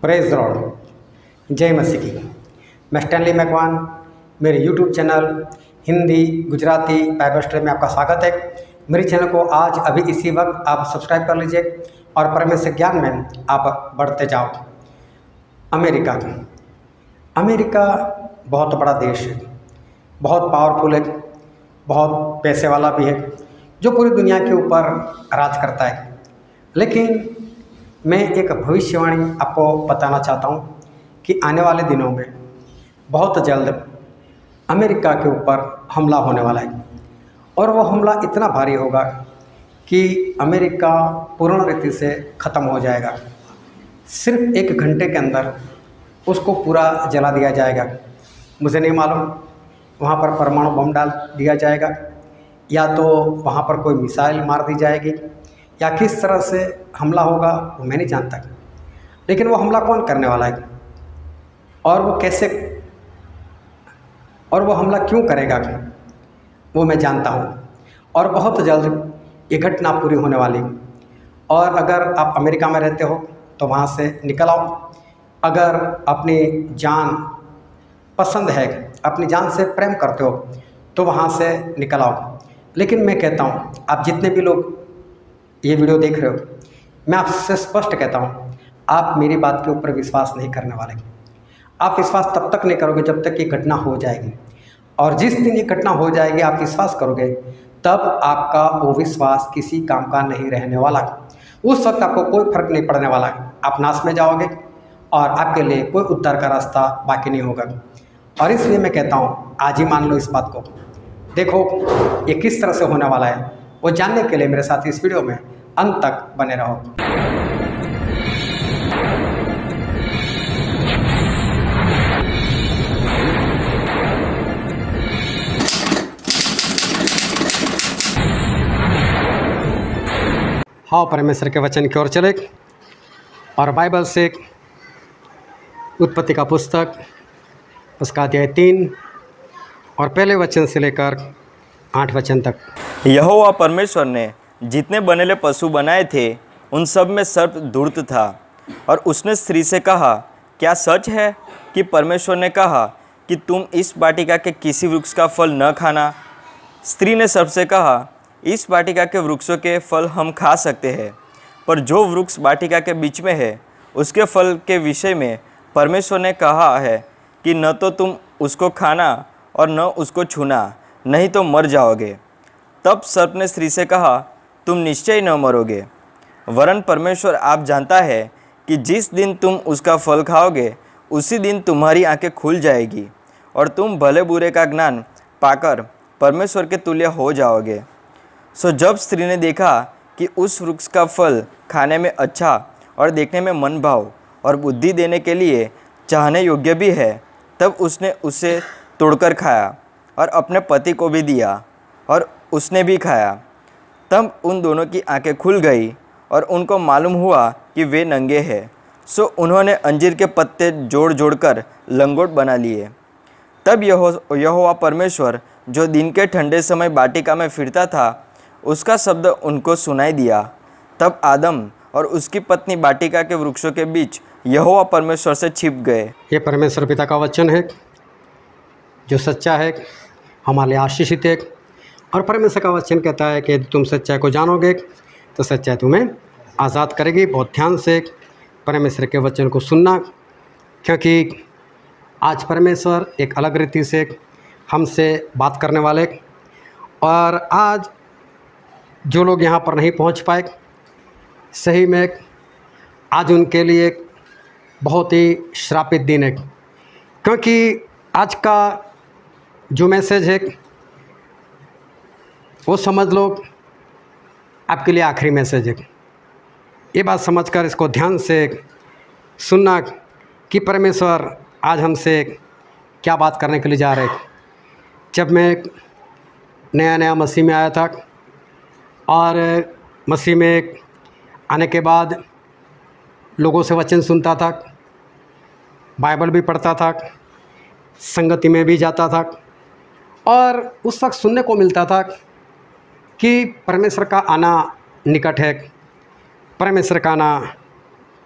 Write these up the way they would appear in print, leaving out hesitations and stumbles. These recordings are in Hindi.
Praise Lord. जय मसीह की। मैं स्टैनली मैकवान, मेरे YouTube channel Hindi Gujarati Bible study में आपका स्वागत है। मेरे चैनल को आज अभी इसी वक्त आप सब्सक्राइब कर लीजिए और परमेश्वर ज्ञान में आप बढ़ते जाओ। अमेरिका बहुत बड़ा देश है, बहुत पावरफुल है, बहुत पैसे वाला भी है, जो पूरी दुनिया के ऊपर राज करता है। लेकिन मैं एक भविष्यवाणी आपको बताना चाहता हूँ कि आने वाले दिनों में बहुत जल्द अमेरिका के ऊपर हमला होने वाला है और वो हमला इतना भारी होगा कि अमेरिका पूर्ण रीति से ख़त्म हो जाएगा। सिर्फ 1 घंटे के अंदर उसको पूरा जला दिया जाएगा। मुझे नहीं मालूम वहाँ पर परमाणु बम डाल दिया जाएगा या तो वहाँ पर कोई मिसाइल मार दी जाएगी या किस तरह से हमला होगा वो मैं नहीं जानता। लेकिन वो हमला कौन करने वाला है और वो कैसे और वो हमला क्यों करेगा वो मैं जानता हूँ। और बहुत जल्द ये घटना पूरी होने वाली। और अगर आप अमेरिका में रहते हो तो वहाँ से निकल आओ। अगर अपनी जान पसंद है, अपनी जान से प्रेम करते हो तो वहाँ से निकल आओ। लेकिन मैं कहता हूँ आप जितने भी लोग ये वीडियो देख रहे हो, मैं आपसे स्पष्ट कहता हूँ आप मेरी बात के ऊपर विश्वास नहीं करने वाले। आप विश्वास तब तक नहीं करोगे जब तक ये घटना हो जाएगी। और जिस दिन ये घटना हो जाएगी आप विश्वास करोगे, तब आपका वो विश्वास किसी काम का नहीं रहने वाला। उस वक्त आपको कोई फर्क नहीं पड़ने वाला। आप नाश में जाओगे और आपके लिए कोई उद्धार का रास्ता बाकी नहीं होगा। और इसलिए मैं कहता हूँ आज ही मान लो इस बात को। देखो ये किस तरह से होने वाला है वो जानने के लिए मेरे साथ इस वीडियो में अंत तक बने रहो। हाँ, परमेश्वर के वचन की ओर चले और बाइबल से उत्पत्ति का पुस्तक उसका अध्याय 3 और पहले वचन से लेकर 8 वचन तक। यहोवा परमेश्वर ने जितने बनेले पशु बनाए थे उन सब में सर्प धूर्त था। और उसने स्त्री से कहा, क्या सच है कि परमेश्वर ने कहा कि तुम इस वाटिका के किसी वृक्ष का फल न खाना? स्त्री ने सर्प से कहा, इस वाटिका के वृक्षों के फल हम खा सकते हैं, पर जो वृक्ष वाटिका के बीच में है उसके फल के विषय में परमेश्वर ने कहा है कि न तो तुम उसको खाना और न उसको छूना, नहीं तो मर जाओगे। तब सर्प ने स्त्री से कहा, तुम निश्चय न मरोगे, वरन परमेश्वर आप जानता है कि जिस दिन तुम उसका फल खाओगे उसी दिन तुम्हारी आंखें खुल जाएगी और तुम भले बुरे का ज्ञान पाकर परमेश्वर के तुल्य हो जाओगे। सो जब स्त्री ने देखा कि उस वृक्ष का फल खाने में अच्छा और देखने में मन भाव और बुद्धि देने के लिए चाहने योग्य भी है, तब उसने उसे तोड़कर खाया और अपने पति को भी दिया और उसने भी खाया। तब उन दोनों की आंखें खुल गई और उनको मालूम हुआ कि वे नंगे हैं। सो उन्होंने अंजीर के पत्ते जोड़ जोड़कर लंगोट बना लिए। तब यहोवा परमेश्वर जो दिन के ठंडे समय वाटिका में फिरता था, उसका शब्द उनको सुनाई दिया। तब आदम और उसकी पत्नी वाटिका के वृक्षों के बीच यहोवा परमेश्वर से छिप गए। ये परमेश्वर पिता का वचन है जो सच्चा है, हमारे लिए आशीषित है। और परमेश्वर का वचन कहता है कि यदि तुम सच्चाई को जानोगे तो सच्चाई तुम्हें आज़ाद करेगी। बहुत ध्यान से परमेश्वर के वचन को सुनना, क्योंकि आज परमेश्वर एक अलग रीति से हमसे बात करने वाले। और आज जो लोग यहाँ पर नहीं पहुँच पाए, सही में आज उनके लिए बहुत ही श्रापित दिन है, क्योंकि आज का जो मैसेज है वो समझ लो आपके लिए आखिरी मैसेज है। ये बात समझकर इसको ध्यान से सुनना कि परमेश्वर आज हमसे क्या बात करने के लिए जा रहे। जब मैं नया मसीह में आया था और मसीह में आने के बाद लोगों से वचन सुनता था, बाइबल भी पढ़ता था, संगति में भी जाता था, और उस वक्त सुनने को मिलता था कि परमेश्वर का आना निकट है, परमेश्वर का आना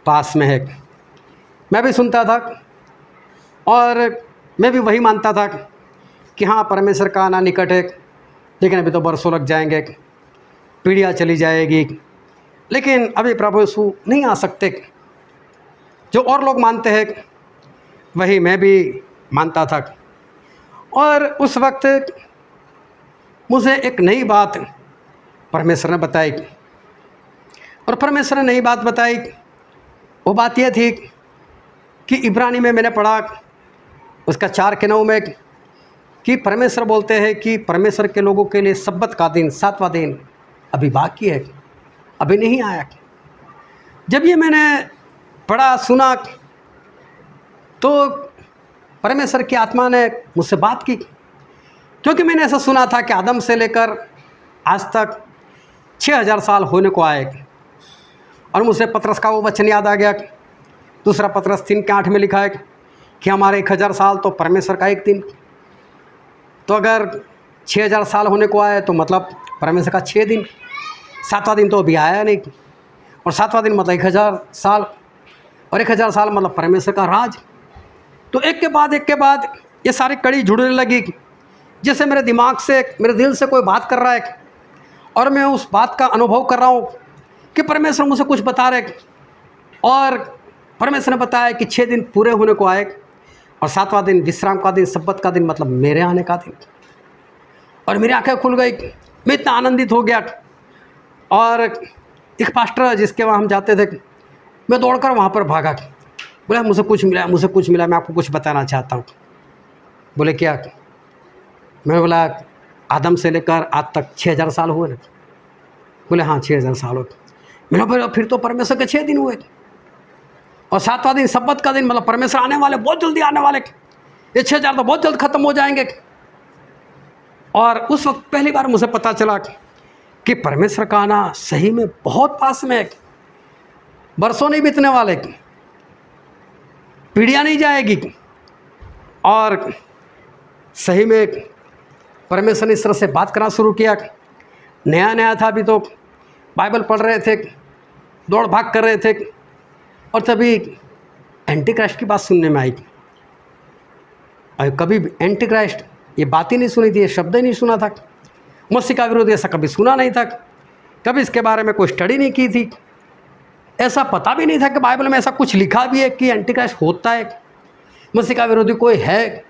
पास में है। मैं भी सुनता था और मैं भी वही मानता था कि हाँ, परमेश्वर का आना निकट है, लेकिन अभी तो बरसों लग जाएंगे, पीढ़ियाँ चली जाएगी, लेकिन अभी प्रभु यीशु नहीं आ सकते। जो और लोग मानते हैं वही मैं भी मानता था। और उस वक्त मुझे एक नई बात परमेश्वर ने बताई, और परमेश्वर ने नई बात बताई। वो बात यह थी कि इब्रानी में मैंने पढ़ा उसका 4:9 में कि परमेश्वर बोलते हैं कि परमेश्वर के लोगों के लिए सब्बत का दिन, 7वां दिन अभी बाकी है, अभी नहीं आया। जब ये मैंने पढ़ा सुना तो परमेश्वर की आत्मा ने मुझसे बात की, क्योंकि मैंने ऐसा सुना था कि आदम से लेकर आज तक 6000 साल होने को आए। और मुझे पतरस का वो वचन याद आ गया, दूसरा पतरस 3:8 में लिखा है कि हमारे 1000 साल तो परमेश्वर का एक दिन। तो अगर 6000 साल होने को आए तो मतलब परमेश्वर का 6 दिन, 7वां दिन तो अभी आया नहीं, और 7वां दिन मतलब 1000 साल, और 1000 साल मतलब परमेश्वर का राज। तो एक के बाद ये सारी कड़ी जुड़ने लगी, जैसे मेरे दिमाग से, मेरे दिल से कोई बात कर रहा है, और मैं उस बात का अनुभव कर रहा हूँ कि परमेश्वर मुझे कुछ बता रहे। और परमेश्वर ने बताया कि 6 दिन पूरे होने को आए, और 7वां दिन विश्राम का दिन, सब्बत का दिन, मतलब मेरे आने का दिन। और मेरी आंखें खुल गई, मैं इतना आनंदित हो गया। और एक पास्टर जिसके वहाँ हम जाते थे, मैं दौड़कर वहाँ पर भागा, बोला मुझे कुछ मिला, मैं आपको कुछ बताना चाहता हूँ। बोले क्या? मैंने बोला आदम से लेकर आज तक 6000 साल हुए ना? बोले हाँ 6000 साल हुए। मैंने बोला फिर तो परमेश्वर के 6 दिन हुए, और 7वां दिन सब्बत का दिन, मतलब परमेश्वर आने वाले, बहुत जल्दी आने वाले, ये 6000 तो बहुत जल्द ख़त्म हो जाएंगे। और उस वक्त पहली बार मुझे पता चला कि परमेश्वर का आना सही में बहुत पास में है। बरसों नहीं बीतने वाले, पीढ़ियाँ नहीं जाएगी, और सही में परमेश्वर ने इस तरह से बात करना शुरू किया। नया था, अभी तो बाइबल पढ़ रहे थे, दौड़ भाग कर रहे थे, और तभी एंटी क्राइस्ट की बात सुनने में आई। और कभी एंटी क्राइस्ट ये बात ही नहीं सुनी थी, ये शब्द ही नहीं सुना था। मसीह का विरोधी ऐसा कभी सुना नहीं था, कभी इसके बारे में कोई स्टडी नहीं की थी, ऐसा पता भी नहीं था कि बाइबल में ऐसा कुछ लिखा भी है कि एंटी क्राइस्ट होता है, मसीह का विरोधी कोई है,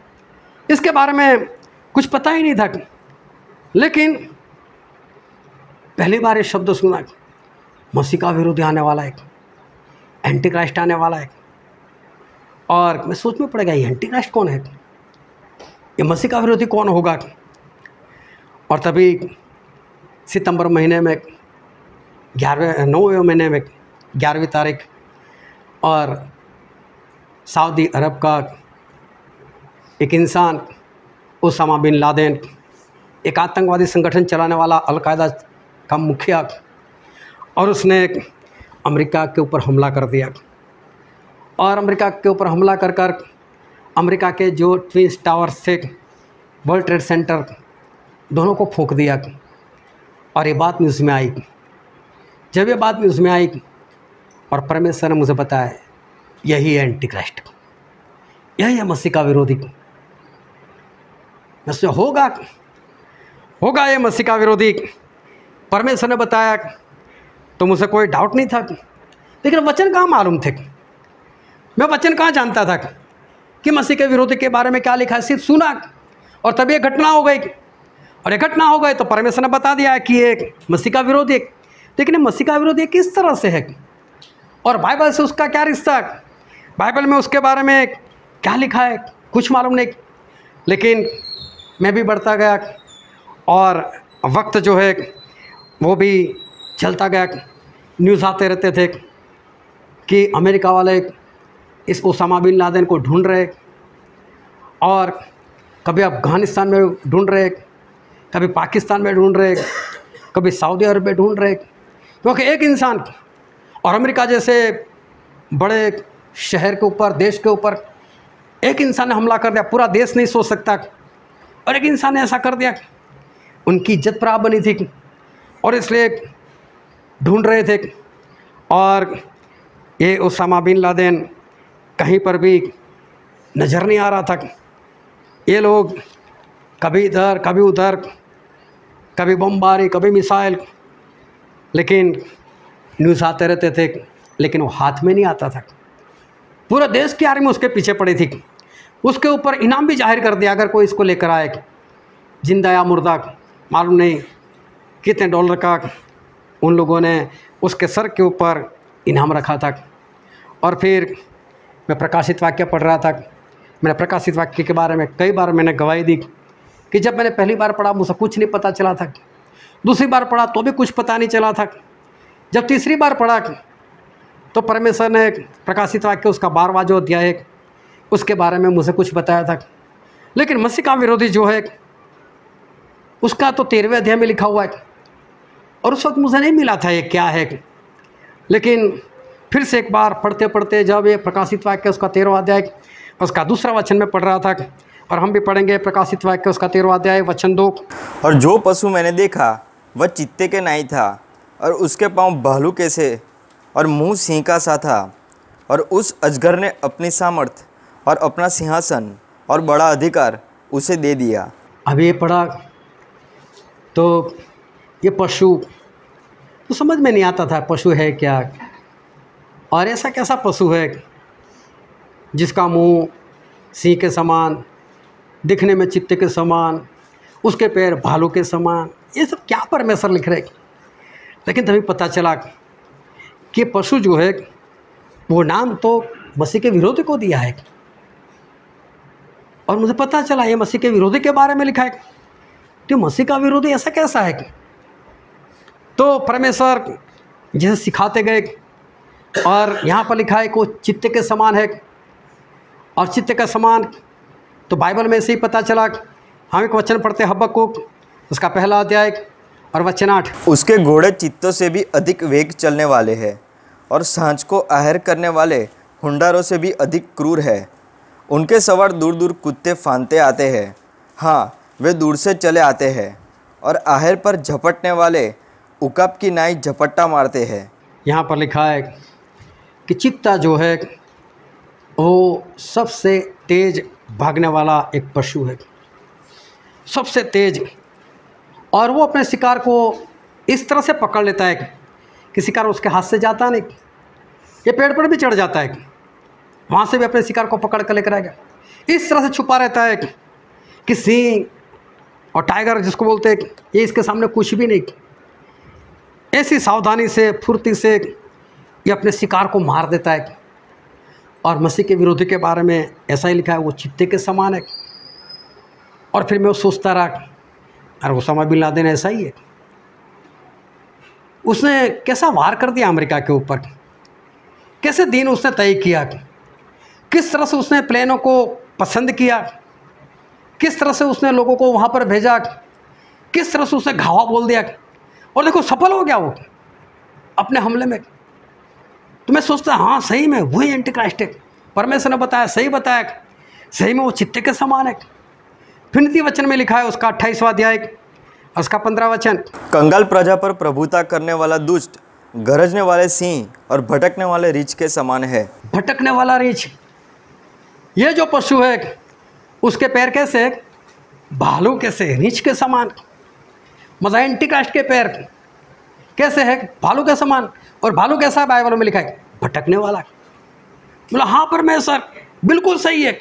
इसके बारे में कुछ पता ही नहीं था। लेकिन पहली बार ये शब्द सुना, मसीह का विरोधी आने वाला है, एंटी क्राइस्ट आने वाला है। और मैं सोच में पड़ गया, ये एंटी क्राइस्ट कौन है, ये मसीह का विरोधी कौन होगा। और तभी सितंबर महीने में 9वें महीने में 11वीं तारीख, और सऊदी अरब का एक इंसान उसामा बिन लादेन, एक आतंकवादी संगठन चलाने वाला, अल-कायदा का मुखिया, और उसने अमेरिका के ऊपर हमला कर दिया। और अमेरिका के ऊपर हमला कर कर अमेरिका के जो ट्विन टावर्स थे, वर्ल्ड ट्रेड सेंटर, दोनों को फूंक दिया। और ये बात न्यूज़ में आई। जब ये बात न्यूज़ में आई और परमेश्वर ने मुझे बताया यही है एंटी क्राइस्ट, यही है मसीह का विरोधी, इससे होगा ये मसीह का विरोधी, परमेश्वर ने बताया। तो मुझे कोई डाउट नहीं था, लेकिन वचन कहाँ मालूम थे, मैं वचन कहाँ जानता था कि मसीह के विरोधी के बारे में क्या लिखा है। सिर्फ सुना, और तभी एक घटना हो गई, और एक घटना हो गई तो परमेश्वर ने बता दिया कि ये मसीह का विरोधी। लेकिन मसीह का विरोधी किस तरह से है, और बाइबल से उसका क्या रिश्ता, बाइबल में उसके बारे में क्या लिखा है, कुछ मालूम नहीं। लेकिन मैं भी बढ़ता गया, और वक्त जो है वो भी चलता गया। न्यूज़ आते रहते थे कि अमेरिका वाले इस उसामा बिन लादेन को ढूंढ रहे, और कभी अफ़गानिस्तान में ढूंढ रहे, कभी पाकिस्तान में ढूंढ रहे, कभी सऊदी अरब में ढूंढ रहे, क्योंकि एक इंसान, और अमेरिका जैसे बड़े शहर के ऊपर, देश के ऊपर एक इंसान ने हमला कर दिया, पूरा देश नहीं सोच सकता, और एक इंसान ने ऐसा कर दिया। उनकी इज्जत खराब बनी थी, और इसलिए ढूंढ रहे थे। और ये उसामा बिन लादेन कहीं पर भी नज़र नहीं आ रहा था। ये लोग कभी इधर कभी उधर, कभी बमबारी कभी मिसाइल, लेकिन न्यूज़ आते रहते थे, लेकिन वो हाथ में नहीं आता था। पूरा देश की आर्मी उसके पीछे पड़ी थी। उसके ऊपर इनाम भी जाहिर कर दिया, अगर कोई इसको लेकर आए, जिंदा या मुर्दा मालूम नहीं, कितने डॉलर का उन लोगों ने उसके सर के ऊपर इनाम रखा था। और फिर मैं प्रकाशित वाक्य पढ़ रहा था। मैंने प्रकाशित वाक्य के बारे में कई बार मैंने गवाही दी कि जब मैंने पहली बार पढ़ा मुझे कुछ नहीं पता चला था, दूसरी बार पढ़ा तो भी कुछ पता नहीं चला था, जब तीसरी बार पढ़ा तो परमेश्वर ने प्रकाशित वाक्य उसका 12वां जो अध्याय है उसके बारे में मुझे कुछ बताया था। लेकिन मसीह का विरोधी जो है उसका तो 13वें अध्याय में लिखा हुआ है, और उस वक्त मुझे नहीं मिला था ये क्या है। लेकिन फिर से एक बार पढ़ते पढ़ते जब ये प्रकाशित वाक्य उसका 13वां अध्याय उसका 2 वचन में पढ़ रहा था, और हम भी पढ़ेंगे प्रकाशित वाक्य उसका 13वां अध्याय वचन 2। और जो पशु मैंने देखा वह चित्ते के नहीं था, और उसके पाँव भालू के से और मुंह सिंह का सा था, और उस अजगर ने अपनी सामर्थ और अपना सिंहासन और बड़ा अधिकार उसे दे दिया। अभी ये पढ़ा तो ये पशु तो समझ में नहीं आता था पशु है क्या, और ऐसा कैसा पशु है जिसका मुंह सिंह के समान, दिखने में चित्ते के समान, उसके पैर भालू के समान, ये सब क्या परमेश्वर लिख रहे। लेकिन तभी पता चला कि पशु जो है वो नाम तो मसीह के विरोधी को दिया है, और मुझे पता चला ये मसीह के विरोधी के बारे में लिखा है। तो मसीह का विरोधी ऐसा कैसा है? तो परमेश्वर जैसे सिखाते गए, और यहाँ पर लिखा है कि वो चित्ते के समान है, और चित्ते का समान तो बाइबल में से ही पता चला। हम एक वचन पढ़ते हबक्कुक उसका 1 अध्याय और वचन 8। उसके घोड़े चित्तों से भी अधिक वेग चलने वाले हैं, और सांझ को आहर करने वाले हुंडारों से भी अधिक क्रूर है। उनके सवार दूर दूर कुत्ते फांदते आते हैं, हाँ वे दूर से चले आते हैं, और आहर पर झपटने वाले उकाब की नाई झपट्टा मारते हैं। यहाँ पर लिखा है कि चित्ता जो है वो सबसे तेज भागने वाला एक पशु है, सबसे तेज, और वो अपने शिकार को इस तरह से पकड़ लेता है कि शिकार उसके हाथ से जाता नहीं, ये पेड़ पर भी चढ़ जाता है, वहाँ से भी अपने शिकार को पकड़ कर लेकर आएगा। इस तरह से छुपा रहता है कि सिंह और टाइगर जिसको बोलते हैं ये इसके सामने कुछ भी नहीं। ऐसी सावधानी से फुर्ती से ये अपने शिकार को मार देता है। और मसीह के विरोधी के बारे में ऐसा ही लिखा है, वो चित्ते के समान है। और फिर मैं वो सोचता रहा, अरे उसामा बिन लादेन ऐसा ही है, उसने कैसा वार कर दिया अमेरिका के ऊपर, कैसे दिन उसने तय किया, किस तरह से उसने प्लेनों को पसंद किया, किस तरह से उसने लोगों को वहाँ पर भेजा, किस तरह से उसने घावा बोल दिया, और देखो सफल हो गया वो अपने हमले में। तो मैं सोचता हाँ सही में वही एंटी क्राइस्ट है, परमेश्वर ने बताया, सही बताया, सही में वो चित्ते के समान है। फिर नीति वचन में लिखा है उसका 28वां अध्याय उसका 15 वचन, कंगाल प्रजा पर प्रभुता करने वाला दुष्ट गरजने वाले सिंह और भटकने वाले रीछ के समान है। भटकने वाला रीछ, ये जो पशु है उसके पैर कैसे, भालू कैसे, रीछ के समान। मतलब एंटी क्राइस्ट के पैर कैसे है, भालू के समान। और भालू कैसा है, बाइबल में लिखा है भटकने वाला। मतलब हाँ परमेश्वर बिल्कुल सही है।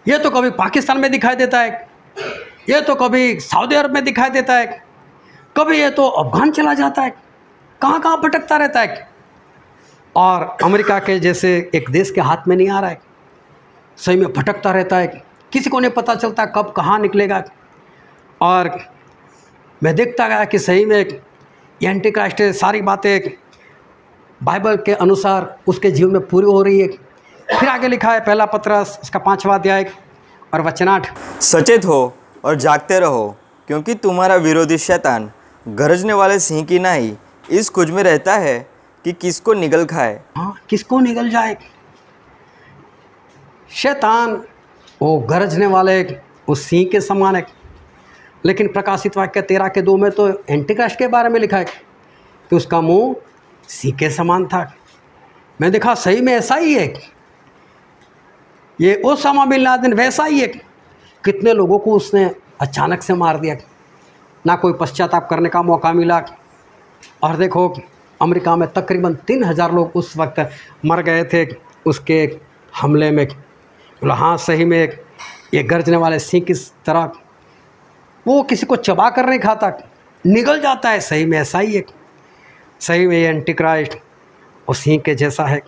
ये तो कभी पाकिस्तान में दिखाई देता है, ये तो कभी सऊदी अरब में दिखाई देता है, कभी ये तो अफगान चला जाता है, कहाँ कहाँ भटकता रहता है। और अमेरिका के जैसे एक देश के हाथ में नहीं आ रहा है, सही में भटकता रहता है, किसी को नहीं पता चलता कब कहाँ निकलेगा। और मैं देखता गया कि सही में ये एंटी क्राइस्ट सारी बातें बाइबल के अनुसार उसके जीवन में पूरी हो रही है। फिर आगे लिखा है 1 पतरस उसका 5वां अध्याय और वचन 8, सचेत हो और जागते रहो, क्योंकि तुम्हारा विरोधी शैतान गरजने वाले सिंह की नाई इस खोज में रहता है कि किसको निगल खाए। हाँ किसको निगल जाए। शैतान वो गरजने वाले उस सिंह के समान है। लेकिन प्रकाशित वाक्य 13:2 में तो एंटी क्राइस्ट के बारे में लिखा है कि उसका मुंह सिंह के समान था। मैं देखा सही में ऐसा ही है। ये ओसामा बिन लादेन वैसा ही है, कितने लोगों को उसने अचानक से मार दिया, ना कोई पश्चाताप करने का मौका मिला। और देखो अमेरिका में तकरीबन 3000 लोग उस वक्त मर गए थे उसके हमले में। बोला हाँ सही में ये गर्जने वाले सिंह किस तरह वो किसी को चबा कर नहीं खाता, निगल जाता है, सही में ऐसा ही है। सही में ये एंटी क्राइस्ट और सिंह के जैसा है।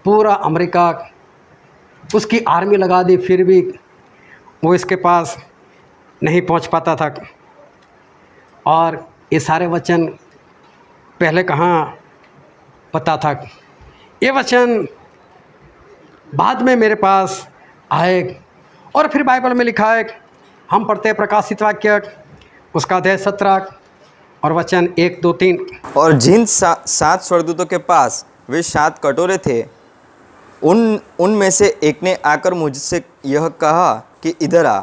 पूरा अमेरिका उसकी आर्मी लगा दी, फिर भी वो इसके पास नहीं पहुंच पाता था। और ये सारे वचन पहले कहाँ पता था, ये वचन बाद में मेरे पास आए। और फिर बाइबल में लिखा है, हम पढ़ते हैं प्रकाशित वाक्य उसका अध्याय 17 और वचन 1, 2, 3। और जिन 7 स्वर्गदूतों के पास वे 7 कटोरे थे, उनमें से एक ने आकर मुझसे यह कहा कि इधर आ,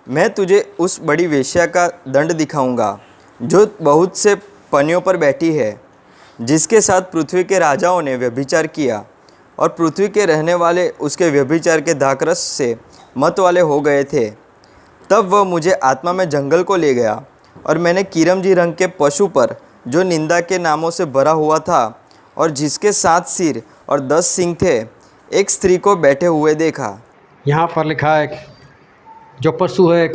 मैं तुझे उस बड़ी वेश्या का दंड दिखाऊंगा जो बहुत से पनियों पर बैठी है, जिसके साथ पृथ्वी के राजाओं ने व्यभिचार किया, और पृथ्वी के रहने वाले उसके व्यभिचार के दाखरस से मत वाले हो गए थे। तब वह मुझे आत्मा में जंगल को ले गया, और मैंने किरमजी रंग के पशु पर, जो निंदा के नामों से भरा हुआ था और जिसके 7 सिर और 10 सींग थे, एक स्त्री को बैठे हुए देखा। यहाँ पर लिखा है जो पशु है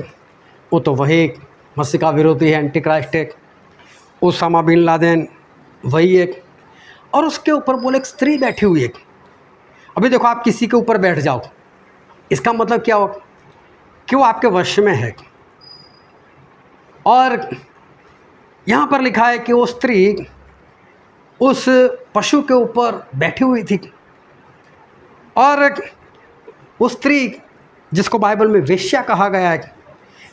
वो तो वही मसीह का विरोधी है, एंटी क्राइस्ट है, ओसामा बिन लादेन वही एक। और उसके ऊपर बोले एक स्त्री बैठी हुई है। अभी देखो आप किसी के ऊपर बैठ जाओ, इसका मतलब क्या हो कि वो आपके वश में है। और यहाँ पर लिखा है कि वो स्त्री उस पशु के ऊपर बैठी हुई थी। और उस स्त्री जिसको बाइबल में वेश्या कहा गया है,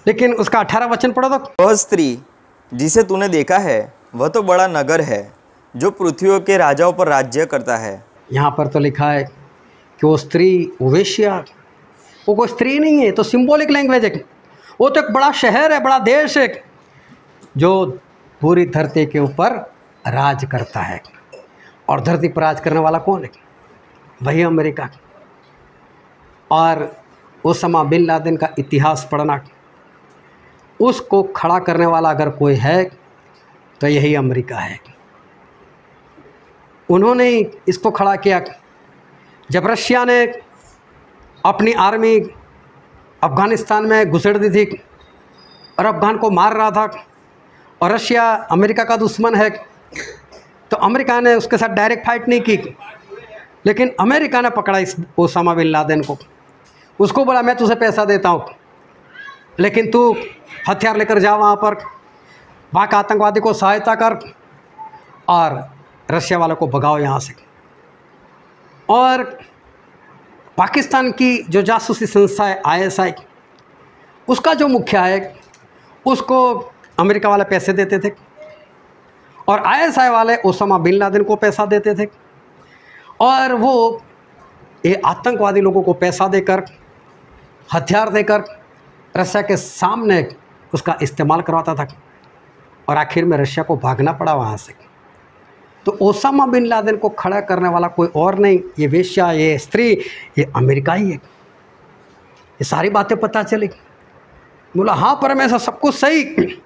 लेकिन उसका 18 वचन पढ़ो तो। वह स्त्री जिसे तूने देखा है वह तो बड़ा नगर है, जो पृथ्वी के राजाओं पर राज्य करता है। यहाँ पर तो लिखा है कि वो स्त्री, वो वेश्या, वो कोई स्त्री नहीं है, तो सिंबॉलिक लैंग्वेज है। वो तो एक बड़ा शहर है, बड़ा देश है, जो पूरी धरती के ऊपर राज करता है। और धरती पर राज करने वाला कौन है? वही अमेरिका। और ओसामा बिन लादेन का इतिहास पढ़ना, उसको खड़ा करने वाला अगर कोई है तो यही अमेरिका है। उन्होंने इसको खड़ा किया। जब रशिया ने अपनी आर्मी अफ़गानिस्तान में घुसेड़ दी थी और अफ़गान को मार रहा था, और रशिया अमेरिका का दुश्मन है, तो अमेरिका ने उसके साथ डायरेक्ट फाइट नहीं की, लेकिन अमेरिका ने पकड़ा इस ओसामा बिन लादेन को। उसको बोला मैं तुझे पैसा देता हूँ, लेकिन तू हथियार लेकर जा वहाँ का आतंकवादी को सहायता कर और रशिया वालों को भगाओ यहाँ से। और पाकिस्तान की जो जासूसी संस्था है ISI, उसका जो मुखिया है उसको अमेरिका वाले पैसे देते थे, और ISI वाले ओसामा बिन लादेन को पैसा देते थे, और वो ये आतंकवादी लोगों को पैसा देकर, हथियार देकर रशिया के सामने उसका इस्तेमाल करवाता था, और आखिर में रशिया को भागना पड़ा वहाँ से। तो ओसामा बिन लादेन को खड़ा करने वाला कोई और नहीं, ये वेश्या, ये स्त्री, ये अमेरिका ही है। ये सारी बातें पता चली। बोला हाँ परमेश्वर सब कुछ सही,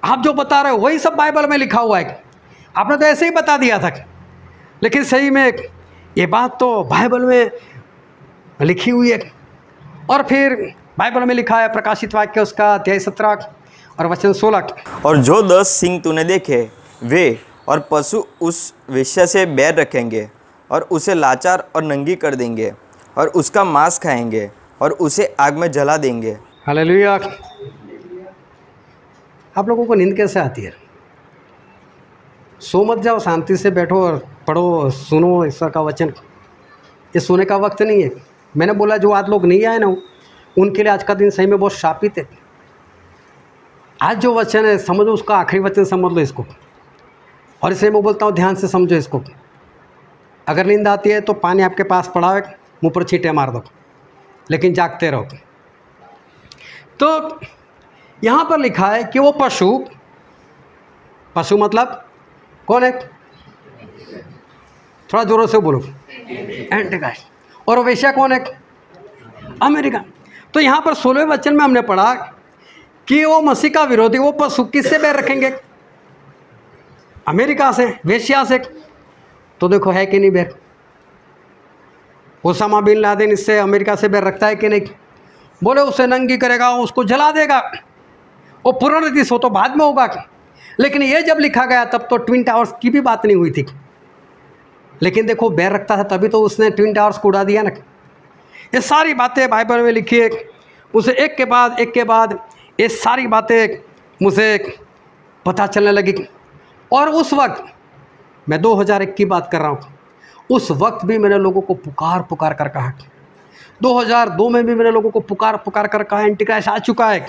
आप जो बता रहे हो वही सब बाइबल में लिखा हुआ है, आपने तो ऐसे ही बता दिया था। लेकिन सही में ये बात तो बाइबल में लिखी हुई है। और फिर बाइबल में लिखा है प्रकाशित वाक्य उसका अध्याय 17 और वचन 16। और जो 10 सिंह तूने देखे वे और पशु उस वेश्या से बैर रखेंगे और उसे लाचार और नंगी कर देंगे और उसका मांस खाएंगे और उसे आग में जला देंगे। हालेलुया। आप लोगों को नींद कैसे आती है? सो मत जाओ, शांति से बैठो और पढ़ो, सुनो ईश्वर का वचन। ये सोने का वक्त नहीं है। मैंने बोला जो आज लोग नहीं आए ना, उनके लिए आज का दिन सही में बहुत शापित है। आज जो वचन है समझो, उसका आखिरी वचन समझ लो इसको, और इसलिए मैं बोलता हूँ ध्यान से समझो इसको। अगर नींद आती है तो पानी आपके पास पड़ा है, मुँह पर छींटे मार दो, लेकिन जागते रहो। तो यहाँ पर लिखा है कि वो पशु मतलब कौन है? थोड़ा जोरों से बोलो। एंटीक्राइस्ट। और वो वेश्या कौन है? अमेरिका। तो यहाँ पर 16वें वचन में हमने पढ़ा कि वो मसीह का विरोधी, वो पशु किससे बैर रखेंगे? अमेरिका से, वेश्या से। तो देखो है कि नहीं बैर? ओसामा बिन लादेन इससे, अमेरिका से बैर रखता है कि नहीं? बोले उसे नंगी करेगा, उसको जला देगा। वो पुनरुत्थान हो तो बाद में होगा, लेकिन ये जब लिखा गया तब तो ट्विन टावर्स की भी बात नहीं हुई थी। लेकिन देखो बैर रखता था तभी तो उसने ट्विन टावर्स को उड़ा दिया ना। ये सारी बातें बाइबल में लिखी है। उसे एक के बाद ये सारी बातें मुझे पता चलने लगी। और उस वक्त, मैं 2001 की बात कर रहा हूँ, उस वक्त भी मैंने लोगों को पुकार कर कहा। 2002 में भी मैंने लोगों को पुकार कर कहा एंटीक्राइस्ट आ चुका है,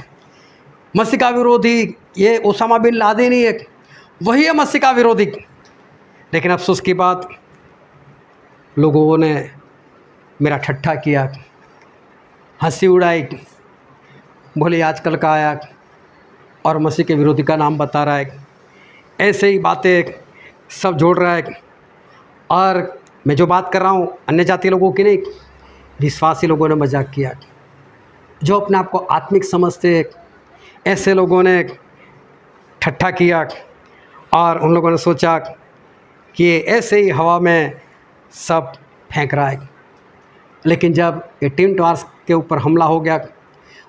मसीह का विरोधी ये ओसामा बिन लादेन ही है, वही है मसीह का विरोधी। लेकिन अफसोस की बात, लोगों ने मेरा ठट्ठा किया, हंसी उड़ाई, बोले आजकल का आया और मसीह के विरोधी का नाम बता रहा है, ऐसे ही बातें सब जोड़ रहा है। और मैं जो बात कर रहा हूँ अन्य जाति लोगों की नहीं, विश्वासी लोगों ने मजाक किया, जो अपने आप को आत्मिक समझते ऐसे लोगों ने ठट्ठा किया। और उन लोगों ने सोचा कि ऐसे ही हवा में सब फेंक रहा है। लेकिन जब ये ट्विन टावर्स के ऊपर हमला हो गया,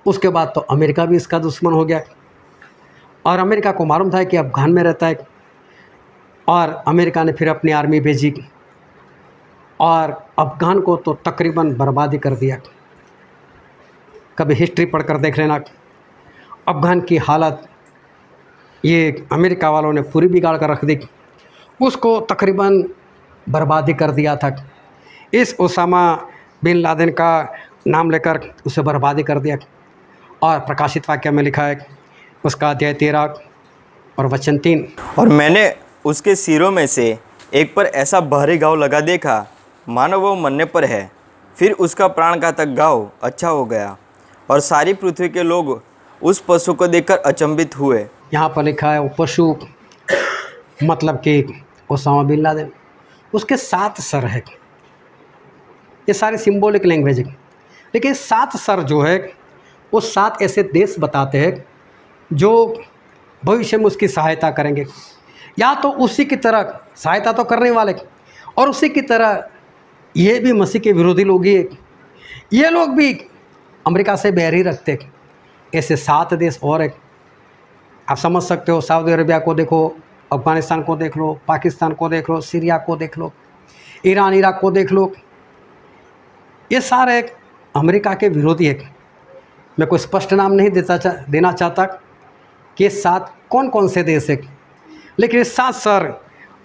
उसके बाद तो अमेरिका भी इसका दुश्मन हो गया। और अमेरिका को मालूम था कि अफगान में रहता है, और अमेरिका ने फिर अपनी आर्मी भेजी और अफगान को तो तकरीबन बर्बादी कर दिया। कभी हिस्ट्री पढ़कर देख लेना, अफगान की हालत ये अमेरिका वालों ने पूरी बिगाड़ कर रख दी, उसको तकरीबन बर्बादी कर दिया था। इस ओसामा बिन लादेन का नाम लेकर उसे बर्बादी कर दिया। और प्रकाशित वाक्य में लिखा है, उसका अध्याय 13 और वचन 3, और मैंने उसके सिरों में से एक पर ऐसा बाहरी घाव लगा देखा मानो वो मरने पर है। फिर उसका प्राणघातक घाव अच्छा हो गया, और सारी पृथ्वी के लोग उस पशु को देखकर अचंभित हुए। यहाँ पर लिखा है वो पशु मतलब कि ओसामा बिन लादेन, उसके 7 सर है। ये सारी सिंबॉलिक लैंग्वेज है। लेकिन 7 सर जो है वो 7 ऐसे देश बताते हैं जो भविष्य में उसकी सहायता करेंगे, या तो उसी की तरह सहायता तो करने वाले, और उसी की तरह ये भी मसीह के विरोधी लोग ही है। ये लोग भी अमेरिका से बैर ही रखते। ऐसे 7 देश और है, आप समझ सकते हो। सऊदी अरबिया को देखो, अफ़गानिस्तान को देख लो, पाकिस्तान को देख लो, सीरिया को देख लो, ईरान इराक को देख लो। ये सारे अमेरिका के विरोधी है। मैं कोई स्पष्ट नाम नहीं देना चाहता कि ये 7 कौन कौन से देश है, लेकिन ये 7 सर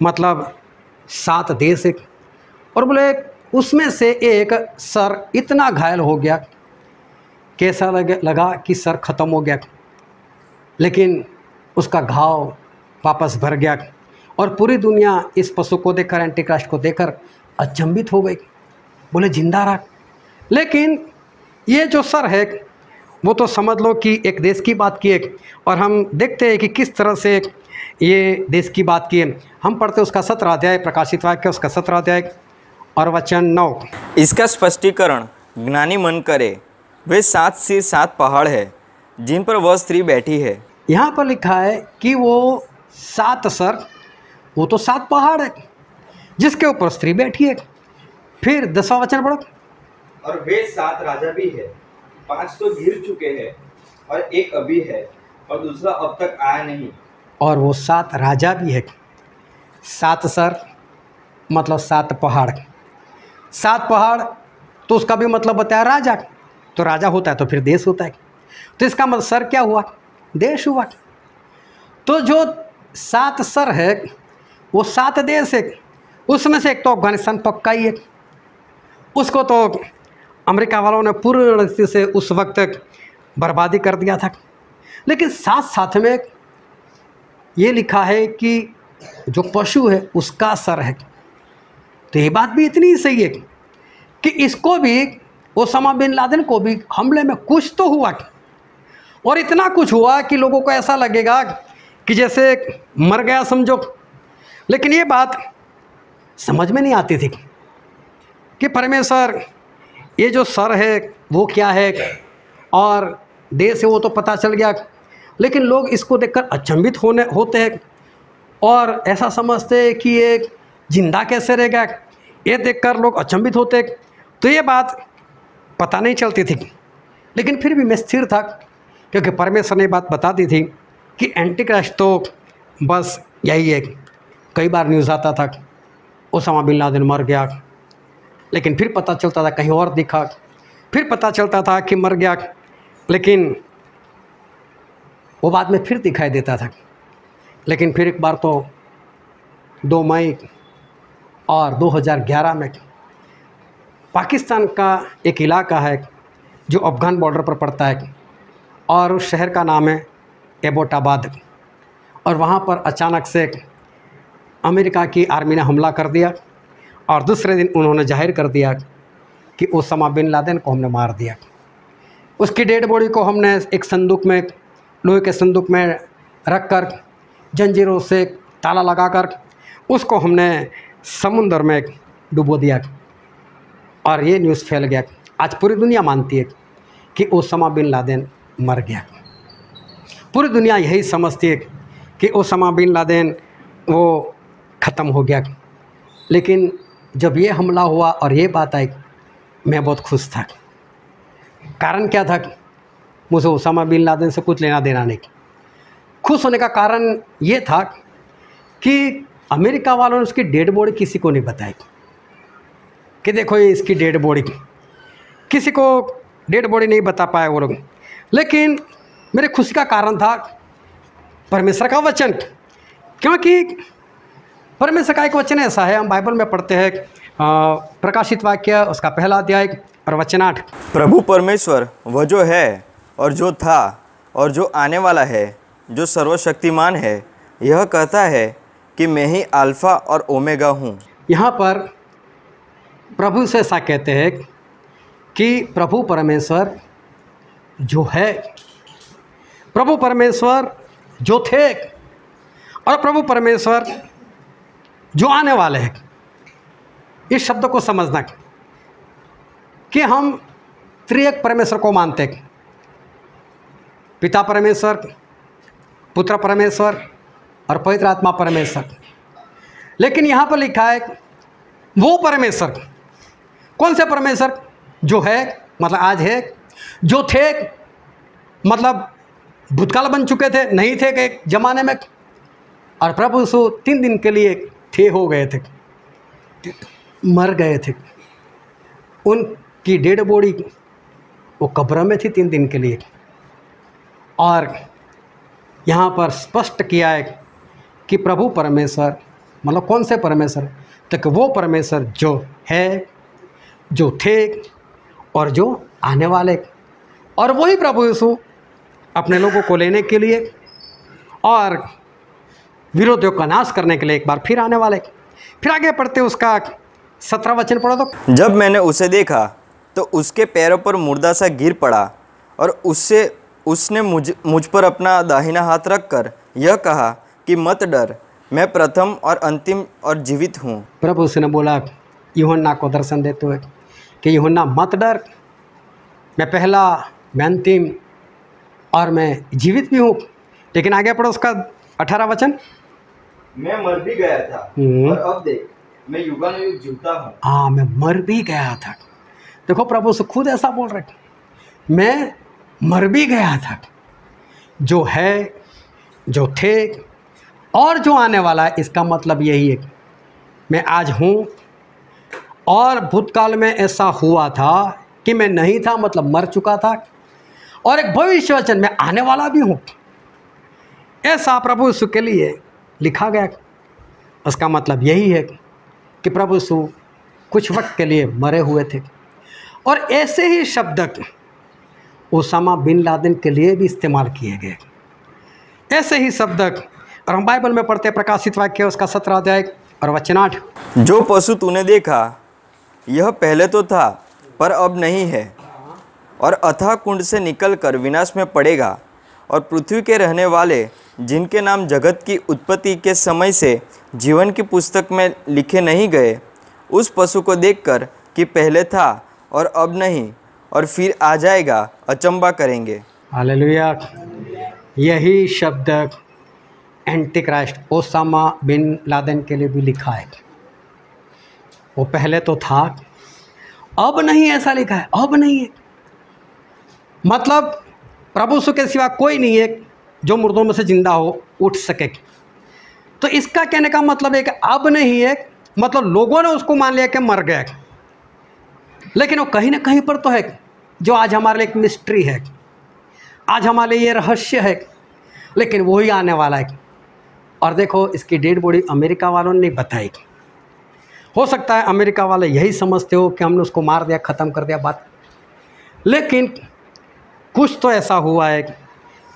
मतलब 7 देश है। और बोले उसमें से एक सर इतना घायल हो गया, कैसा लगा कि सर ख़त्म हो गया, लेकिन उसका घाव वापस भर गया। और पूरी दुनिया इस पशु को देखकर, एंटीक्राइस्ट को देखकर अचंभित हो गई, बोले जिंदा रहा। लेकिन ये जो सर है वो तो समझ लो कि एक देश की बात की है। और हम देखते हैं कि किस तरह से ये देश की बात की है। हम पढ़ते उसका 17 अध्याय, प्रकाशित वाक्य उसका 17 अध्याय और वचन 9। इसका स्पष्टीकरण ज्ञानी मन करे, वे 7 सिर 7 पहाड़ है जिन पर वह स्त्री बैठी है। यहाँ पर लिखा है कि वो 7 सर, वो तो 7 पहाड़ है जिसके ऊपर स्त्री बैठी है। फिर 10वां वचन पढ़ो। और वे 7 राजा भी है, 5 तो गिर चुके हैं और एक अभी है और दूसरा अब तक आया नहीं। और वो 7 राजा भी है। 7 सर मतलब 7 पहाड़। 7 पहाड़ तो उसका भी मतलब बताया राजा। तो राजा होता है तो फिर देश होता है, तो इसका मतलब सर क्या हुआ? देश हुआ। तो जो 7 सर है वो 7 देश है। उसमें से एक तो अफगानिस्तान पक्का ही है, उसको तो अमेरिका वालों ने पूरी रणनीति से उस वक्त तक बर्बादी कर दिया था। लेकिन साथ साथ में ये लिखा है कि जो पशु है उसका सर है। तो ये बात भी इतनी ही सही है कि इसको भी, ओसामा बिन लादेन को भी हमले में कुछ तो हुआ, और इतना कुछ हुआ कि लोगों को ऐसा लगेगा कि जैसे मर गया समझो। लेकिन ये बात समझ में नहीं आती थी कि परमेश्वर ये जो सर है वो क्या है, और देश है वो तो पता चल गया, लेकिन लोग इसको देखकर अचंभित होते हैं और ऐसा समझते हैं कि ये जिंदा कैसे रह गया। ये देखकर लोग अचंभित होते। तो ये बात पता नहीं चलती थी, लेकिन फिर भी मैं स्थिर था, क्योंकि परमेश्वर ने बात बता दी थी कि एंटी क्राइस्ट तो बस यही है। कई बार न्यूज़ आता था ओसामा बिन लादेन मर गया, लेकिन फिर पता चलता था कहीं और दिखा, फिर पता चलता था कि मर गया, लेकिन वो बाद में फिर दिखाई देता था। लेकिन फिर एक बार तो 2 मई और 2011 में पाकिस्तान का एक इलाका है जो अफ़गान बॉर्डर पर पड़ता है, और उस शहर का नाम है एबोटाबाद, और वहाँ पर अचानक से अमेरिका की आर्मी ने हमला कर दिया, और दूसरे दिन उन्होंने जाहिर कर दिया कि ओसामा बिन लादेन को हमने मार दिया। उसकी डेड बॉडी को हमने एक संदूक में, लोहे के संदूक में रख कर, जंजीरों से ताला लगाकर उसको हमने समुंदर में डुबो दिया, और ये न्यूज़ फैल गया। आज पूरी दुनिया मानती है कि ओसामा बिन लादेन मर गया। पूरी दुनिया यही समझती है कि ओसामा बिन लादेन वो ख़त्म हो गया। लेकिन जब ये हमला हुआ और ये बात आई, मैं बहुत खुश था। कारण क्या था? मुझे ओसामा बिन लादेन से कुछ लेना देना नहीं। खुश होने का कारण ये था कि अमेरिका वालों ने उसकी डेड बॉडी किसी को नहीं बताई कि देखो ये इसकी डेड बॉडी, किसी को डेड बॉडी नहीं बता पाए वो लोग। लेकिन मेरे खुशी का कारण था परमेश्वर का वचन, क्योंकि परमेश्वर का एक वचन ऐसा है, हम बाइबल में पढ़ते हैं, प्रकाशित वाक्य उसका पहला अध्याय और वचन 8। प्रभु परमेश्वर वह जो है और जो था और जो आने वाला है, जो सर्वशक्तिमान है, यह कहता है कि मैं ही अल्फ़ा और ओमेगा हूँ। यहाँ पर प्रभु से ऐसा कहते हैं कि प्रभु परमेश्वर जो है, प्रभु परमेश्वर जो थे, और प्रभु परमेश्वर जो आने वाले हैं। इस शब्द को समझना कि हम त्रिएक परमेश्वर को मानते हैं, पिता परमेश्वर, पुत्र परमेश्वर और पवित्र आत्मा परमेश्वर। लेकिन यहाँ पर लिखा है वो परमेश्वर, कौन से परमेश्वर? जो है मतलब आज है, जो थे मतलब भूतकाल बन चुके थे, नहीं थे कि एक ज़माने में, और प्रभु यीशु 3 दिन के लिए थे, हो गए थे, मर गए थे। उनकी डेड बॉडी वो कब्र में थी 3 दिन के लिए, और यहाँ पर स्पष्ट किया है कि प्रभु परमेश्वर मतलब कौन से परमेश्वर? तो कि वो परमेश्वर जो है, जो थे और जो आने वाले, और वही प्रभु यीशु अपने लोगों को लेने के लिए और विरोधियों का नाश करने के लिए एक बार फिर आने वाले। फिर आगे पढ़ते उसका 17 वचन पढ़ो तो। जब मैंने उसे देखा तो उसके पैरों पर मुर्दा सा गिर पड़ा, और उसने मुझ पर अपना दाहिना हाथ रखकर यह कहा कि मत डर, मैं प्रथम और अंतिम और जीवित हूँ। प्रभु उसने बोला यूहन्ना को दर्शन देते हुए कि यूहन्ना मत डर, मैं पहला, मैं अंतिम और मैं जीवित भी हूँ। लेकिन आगे पढ़ो उसका 18 वचन। मैं मर भी गया था और अब देख मैं युगानुयुग जीवता हूँ। हाँ, मैं मर भी गया था। देखो प्रभु से खुद ऐसा बोल रहे, मैं मर भी गया था, जो है, जो थे और जो आने वाला है। इसका मतलब यही है मैं आज हूँ, और भूतकाल में ऐसा हुआ था कि मैं नहीं था, मतलब मर चुका था, और एक भविष्य वचन में आने वाला भी हूँ। ऐसा प्रभु यीशु के लिए लिखा गया। उसका मतलब यही है कि प्रभु यीशु कुछ वक्त के लिए मरे हुए थे, और ऐसे ही शब्द ओसामा बिन लादेन के लिए भी इस्तेमाल किए गए। ऐसे ही शब्द, और हम बाइबल में पढ़ते प्रकाशित वाक्य उसका 17 अध्याय और वचन 8। जो पशु तूने देखा यह पहले तो था पर अब नहीं है, और अथाह कुंड से निकलकर विनाश में पड़ेगा, और पृथ्वी के रहने वाले जिनके नाम जगत की उत्पत्ति के समय से जीवन की पुस्तक में लिखे नहीं गए, उस पशु को देखकर कि पहले था और अब नहीं, और फिर आ जाएगा, अचंबा करेंगे। हालेलुया। यही शब्द anti Christ Osama bin Laden के लिए भी लिखा है। वो पहले तो था, अब नहीं, ऐसा लिखा है, अब नहीं है। मतलब प्रभु यीशु के सिवा कोई नहीं है जो मुर्दों में से जिंदा हो उठ सके। तो इसका कहने का मतलब है कि अब नहीं है, मतलब लोगों ने उसको मान लिया कि मर गया, लेकिन वो कहीं ना कहीं पर तो है, जो आज हमारे लिए एक मिस्ट्री है, आज हमारे लिए ये रहस्य है, लेकिन वही आने वाला है। और देखो, इसकी डेड बॉडी अमेरिका वालों ने नहीं बताई। हो सकता है अमेरिका वाले यही समझते हो कि हमने उसको मार दिया, ख़त्म कर दिया बात, लेकिन कुछ तो ऐसा हुआ है कि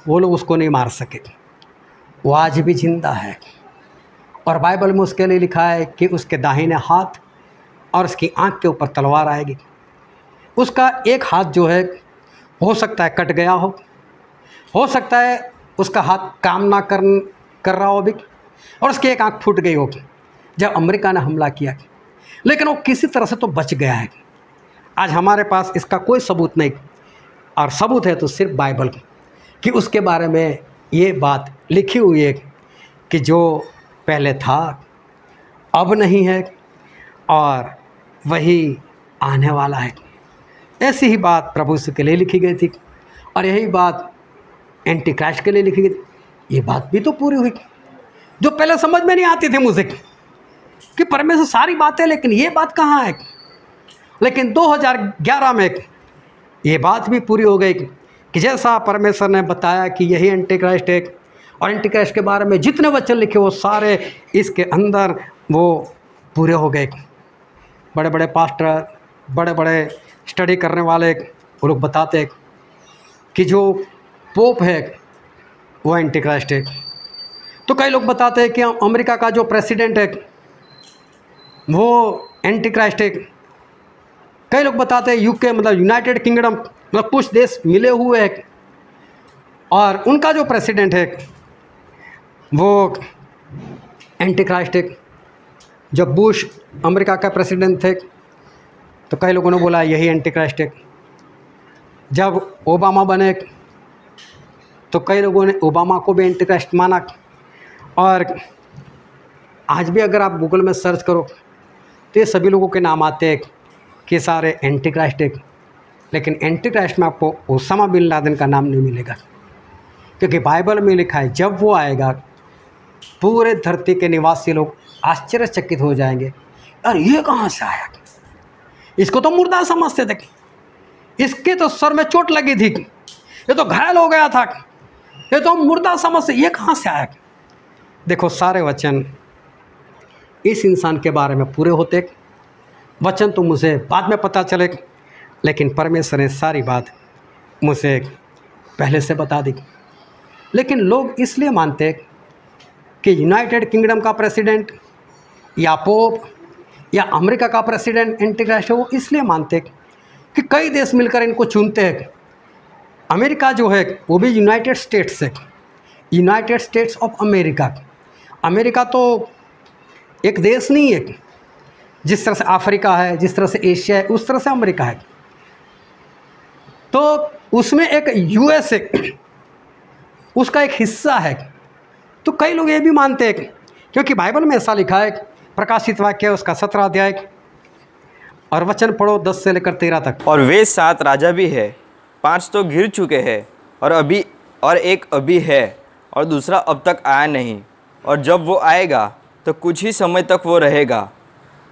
वो लोग उसको नहीं मार सके। वो आज भी जिंदा है, और बाइबल में उसके लिए लिखा है कि उसके दाहिने हाथ और उसकी आंख के ऊपर तलवार आएगी। उसका एक हाथ जो है हो सकता है कट गया हो सकता है उसका हाथ काम ना कर रहा हो भी, और उसकी एक आंख फूट गई होगी जब अमेरिका ने हमला किया, लेकिन वो किसी तरह से तो बच गया है। आज हमारे पास इसका कोई सबूत नहीं, और सबूत है तो सिर्फ बाइबल कि उसके बारे में ये बात लिखी हुई है कि जो पहले था अब नहीं है, और वही आने वाला है। ऐसी ही बात प्रभु यीशु के लिए लिखी गई थी, और यही बात एंटी क्राइस्ट के लिए लिखी गई थी। ये बात भी तो पूरी हुई, जो पहले समझ में नहीं आती थी मुझे कि परमेश्वर सारी बातें, लेकिन ये बात कहाँ है। लेकिन 2011 में ये बात भी पूरी हो गई कि जैसा परमेश्वर ने बताया कि यही एंटी क्राइस्ट है, और एंटी क्राइस्ट के बारे में जितने वचन लिखे वो सारे इसके अंदर वो पूरे हो गए। बड़े बड़े पास्टर, बड़े बड़े स्टडी करने वाले वो लोग बताते हैं कि जो पोप है वो एंटी क्राइस्ट है। तो कई लोग बताते हैं कि अमेरिका का जो प्रेसिडेंट है वो एंटी क्राइस्ट है। कई लोग बताते हैं यूके मतलब यूनाइटेड किंगडम मतलब कुछ देश मिले हुए हैं, और उनका जो प्रेसिडेंट है वो एंटी क्राइस्ट है। जब बुश अमेरिका का प्रेसिडेंट थे तो कई लोगों ने बोला यही एंटी क्राइस्ट है। जब ओबामा बने तो कई लोगों ने ओबामा को भी एंटी क्राइस्ट माना, और आज भी अगर आप गूगल में सर्च करो तो ये सभी लोगों के नाम आते हैं कि सारे एंटी क्राइस्ट है। लेकिन एंटी क्राइस्ट में आपको ओसामा बिन लादेन का नाम नहीं मिलेगा, क्योंकि बाइबल में लिखा है जब वो आएगा पूरे धरती के निवासी लोग आश्चर्यचकित हो जाएंगे, और ये कहाँ से आया, इसको तो मुर्दा समझते थे, इसके तो सर में चोट लगी थी, ये तो घायल हो गया था, ये तो मुर्दा समझते, ये कहाँ से आया। देखो, सारे वचन इस इंसान के बारे में पूरे होते। वचन तो मुझे बाद में पता चले, लेकिन परमेश्वर ने सारी बात मुझे पहले से बता दी। लेकिन लोग इसलिए मानते कि यूनाइटेड किंगडम का प्रेसिडेंट या पोप या अमेरिका का प्रेसिडेंट एंटी क्राइस्ट है, वो इसलिए मानते कि कई देश मिलकर इनको चुनते हैं। अमेरिका जो है वो भी यूनाइटेड स्टेट्स है, United states of America. America तो एक देश नहीं है, जिस तरह से अफ्रीका है, जिस तरह से एशिया है, उस तरह से अमेरिका है। तो उसमें एक यूएस है, उसका एक हिस्सा है। तो कई लोग ये भी मानते हैं, क्योंकि बाइबल में ऐसा लिखा है, प्रकाशित वाक्य उसका 17 अध्याय और वचन पढ़ो 10 से लेकर 13 तक। और वे 7 राजा भी है, 5 तो गिर चुके हैं, और एक अभी है, और दूसरा अब तक आया नहीं, और जब वो आएगा तो कुछ ही समय तक वो रहेगा।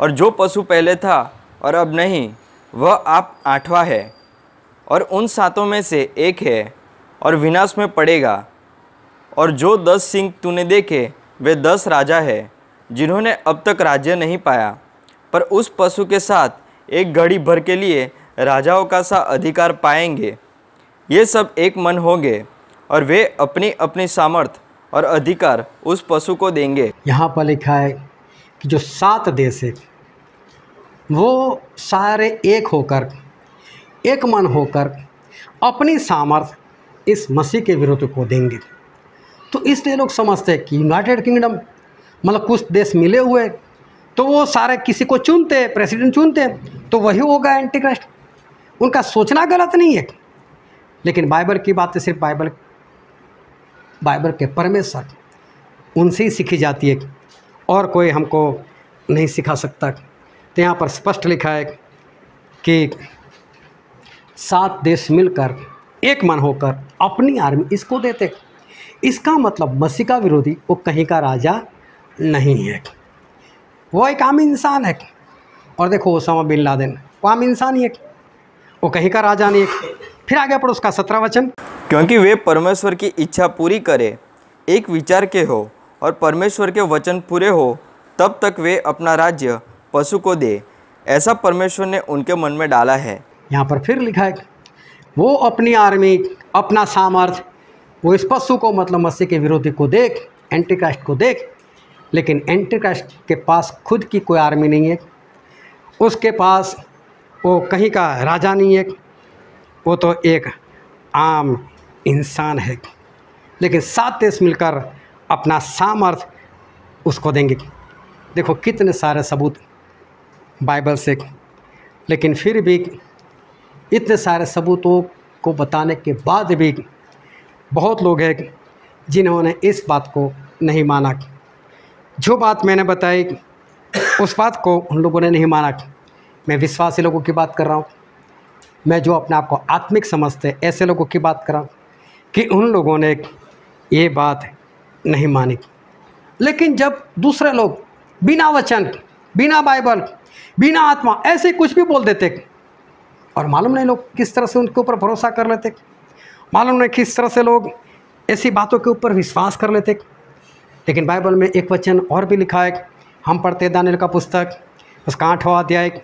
और जो पशु पहले था और अब नहीं, वह आप 8वां है, और उन 7 में से एक है, और विनाश में पड़ेगा। और जो 10 सिंह तूने देखे वे 10 राजा है, जिन्होंने अब तक राज्य नहीं पाया, पर उस पशु के साथ एक घड़ी भर के लिए राजाओं का सा अधिकार पाएंगे। ये सब एक मन होंगे, और वे अपनी अपनी सामर्थ और अधिकार उस पशु को देंगे। यहाँ पर लिखा है कि जो 7 देश है वो सारे एक होकर, एक मन होकर अपनी सामर्थ इस मसीह के विरुद्ध को देंगे। तो इसलिए लोग समझते हैं कि यूनाइटेड किंगडम मतलब कुछ देश मिले हुए, तो वो सारे किसी को चुनते, प्रेसिडेंट चुनते, तो वही होगा एंटी क्राइस्ट। उनका सोचना गलत नहीं है, लेकिन बाइबल की बातें सिर्फ बाइबल के परमेश्वर उनसे ही सीखी जाती है और कोई हमको नहीं सिखा सकता। तो यहाँ पर स्पष्ट लिखा है कि 7 देश मिलकर एक मन होकर अपनी आर्मी इसको देते। इसका मतलब मसीह का विरोधी वो कहीं का राजा नहीं है, वो एक आम इंसान है। और देखो ओसामा बिन लादेन वो आम इंसान ही है, वो कहीं का राजा नहीं है। फिर आगे पढ़ो उसका 17 वचन। क्योंकि वे परमेश्वर की इच्छा पूरी करे, एक विचार के हो और परमेश्वर के वचन पूरे हो, तब तक वे अपना राज्य पशु को दे, ऐसा परमेश्वर ने उनके मन में डाला है। यहाँ पर फिर लिखा है वो अपनी आर्मी, अपना सामर्थ्य वो इस पशु को मतलब मसीह के विरोधी को देख, एंटी क्राइस्ट को देख। लेकिन एंटी क्राइस्ट के पास खुद की कोई आर्मी नहीं है, उसके पास वो कहीं का राजा नहीं है, वो तो एक आम इंसान है। लेकिन 7 देश मिलकर अपना सामर्थ्य उसको देंगे। देखो कितने सारे सबूत बाइबल से, लेकिन फिर भी इतने सारे सबूतों को बताने के बाद भी बहुत लोग हैं जिन्होंने इस बात को नहीं माना। जो बात मैंने बताई उस बात को उन लोगों ने नहीं माना। मैं विश्वासी लोगों की बात कर रहा हूँ, मैं जो अपने आप को आत्मिक समझते ऐसे लोगों की बात कर रहा हूँ कि उन लोगों ने ये बात नहीं मानी। लेकिन जब दूसरे लोग बिना वचन, बिना बाइबल, बिना आत्मा ऐसे कुछ भी बोल देते और मालूम नहीं लोग किस तरह से उनके ऊपर भरोसा कर लेते, मालूम नहीं किस तरह से लोग ऐसी बातों के ऊपर विश्वास कर लेते। लेकिन बाइबल में एक वचन और भी लिखा है, हम पढ़ते दानियेल का पुस्तक उसका 8वां अध्याय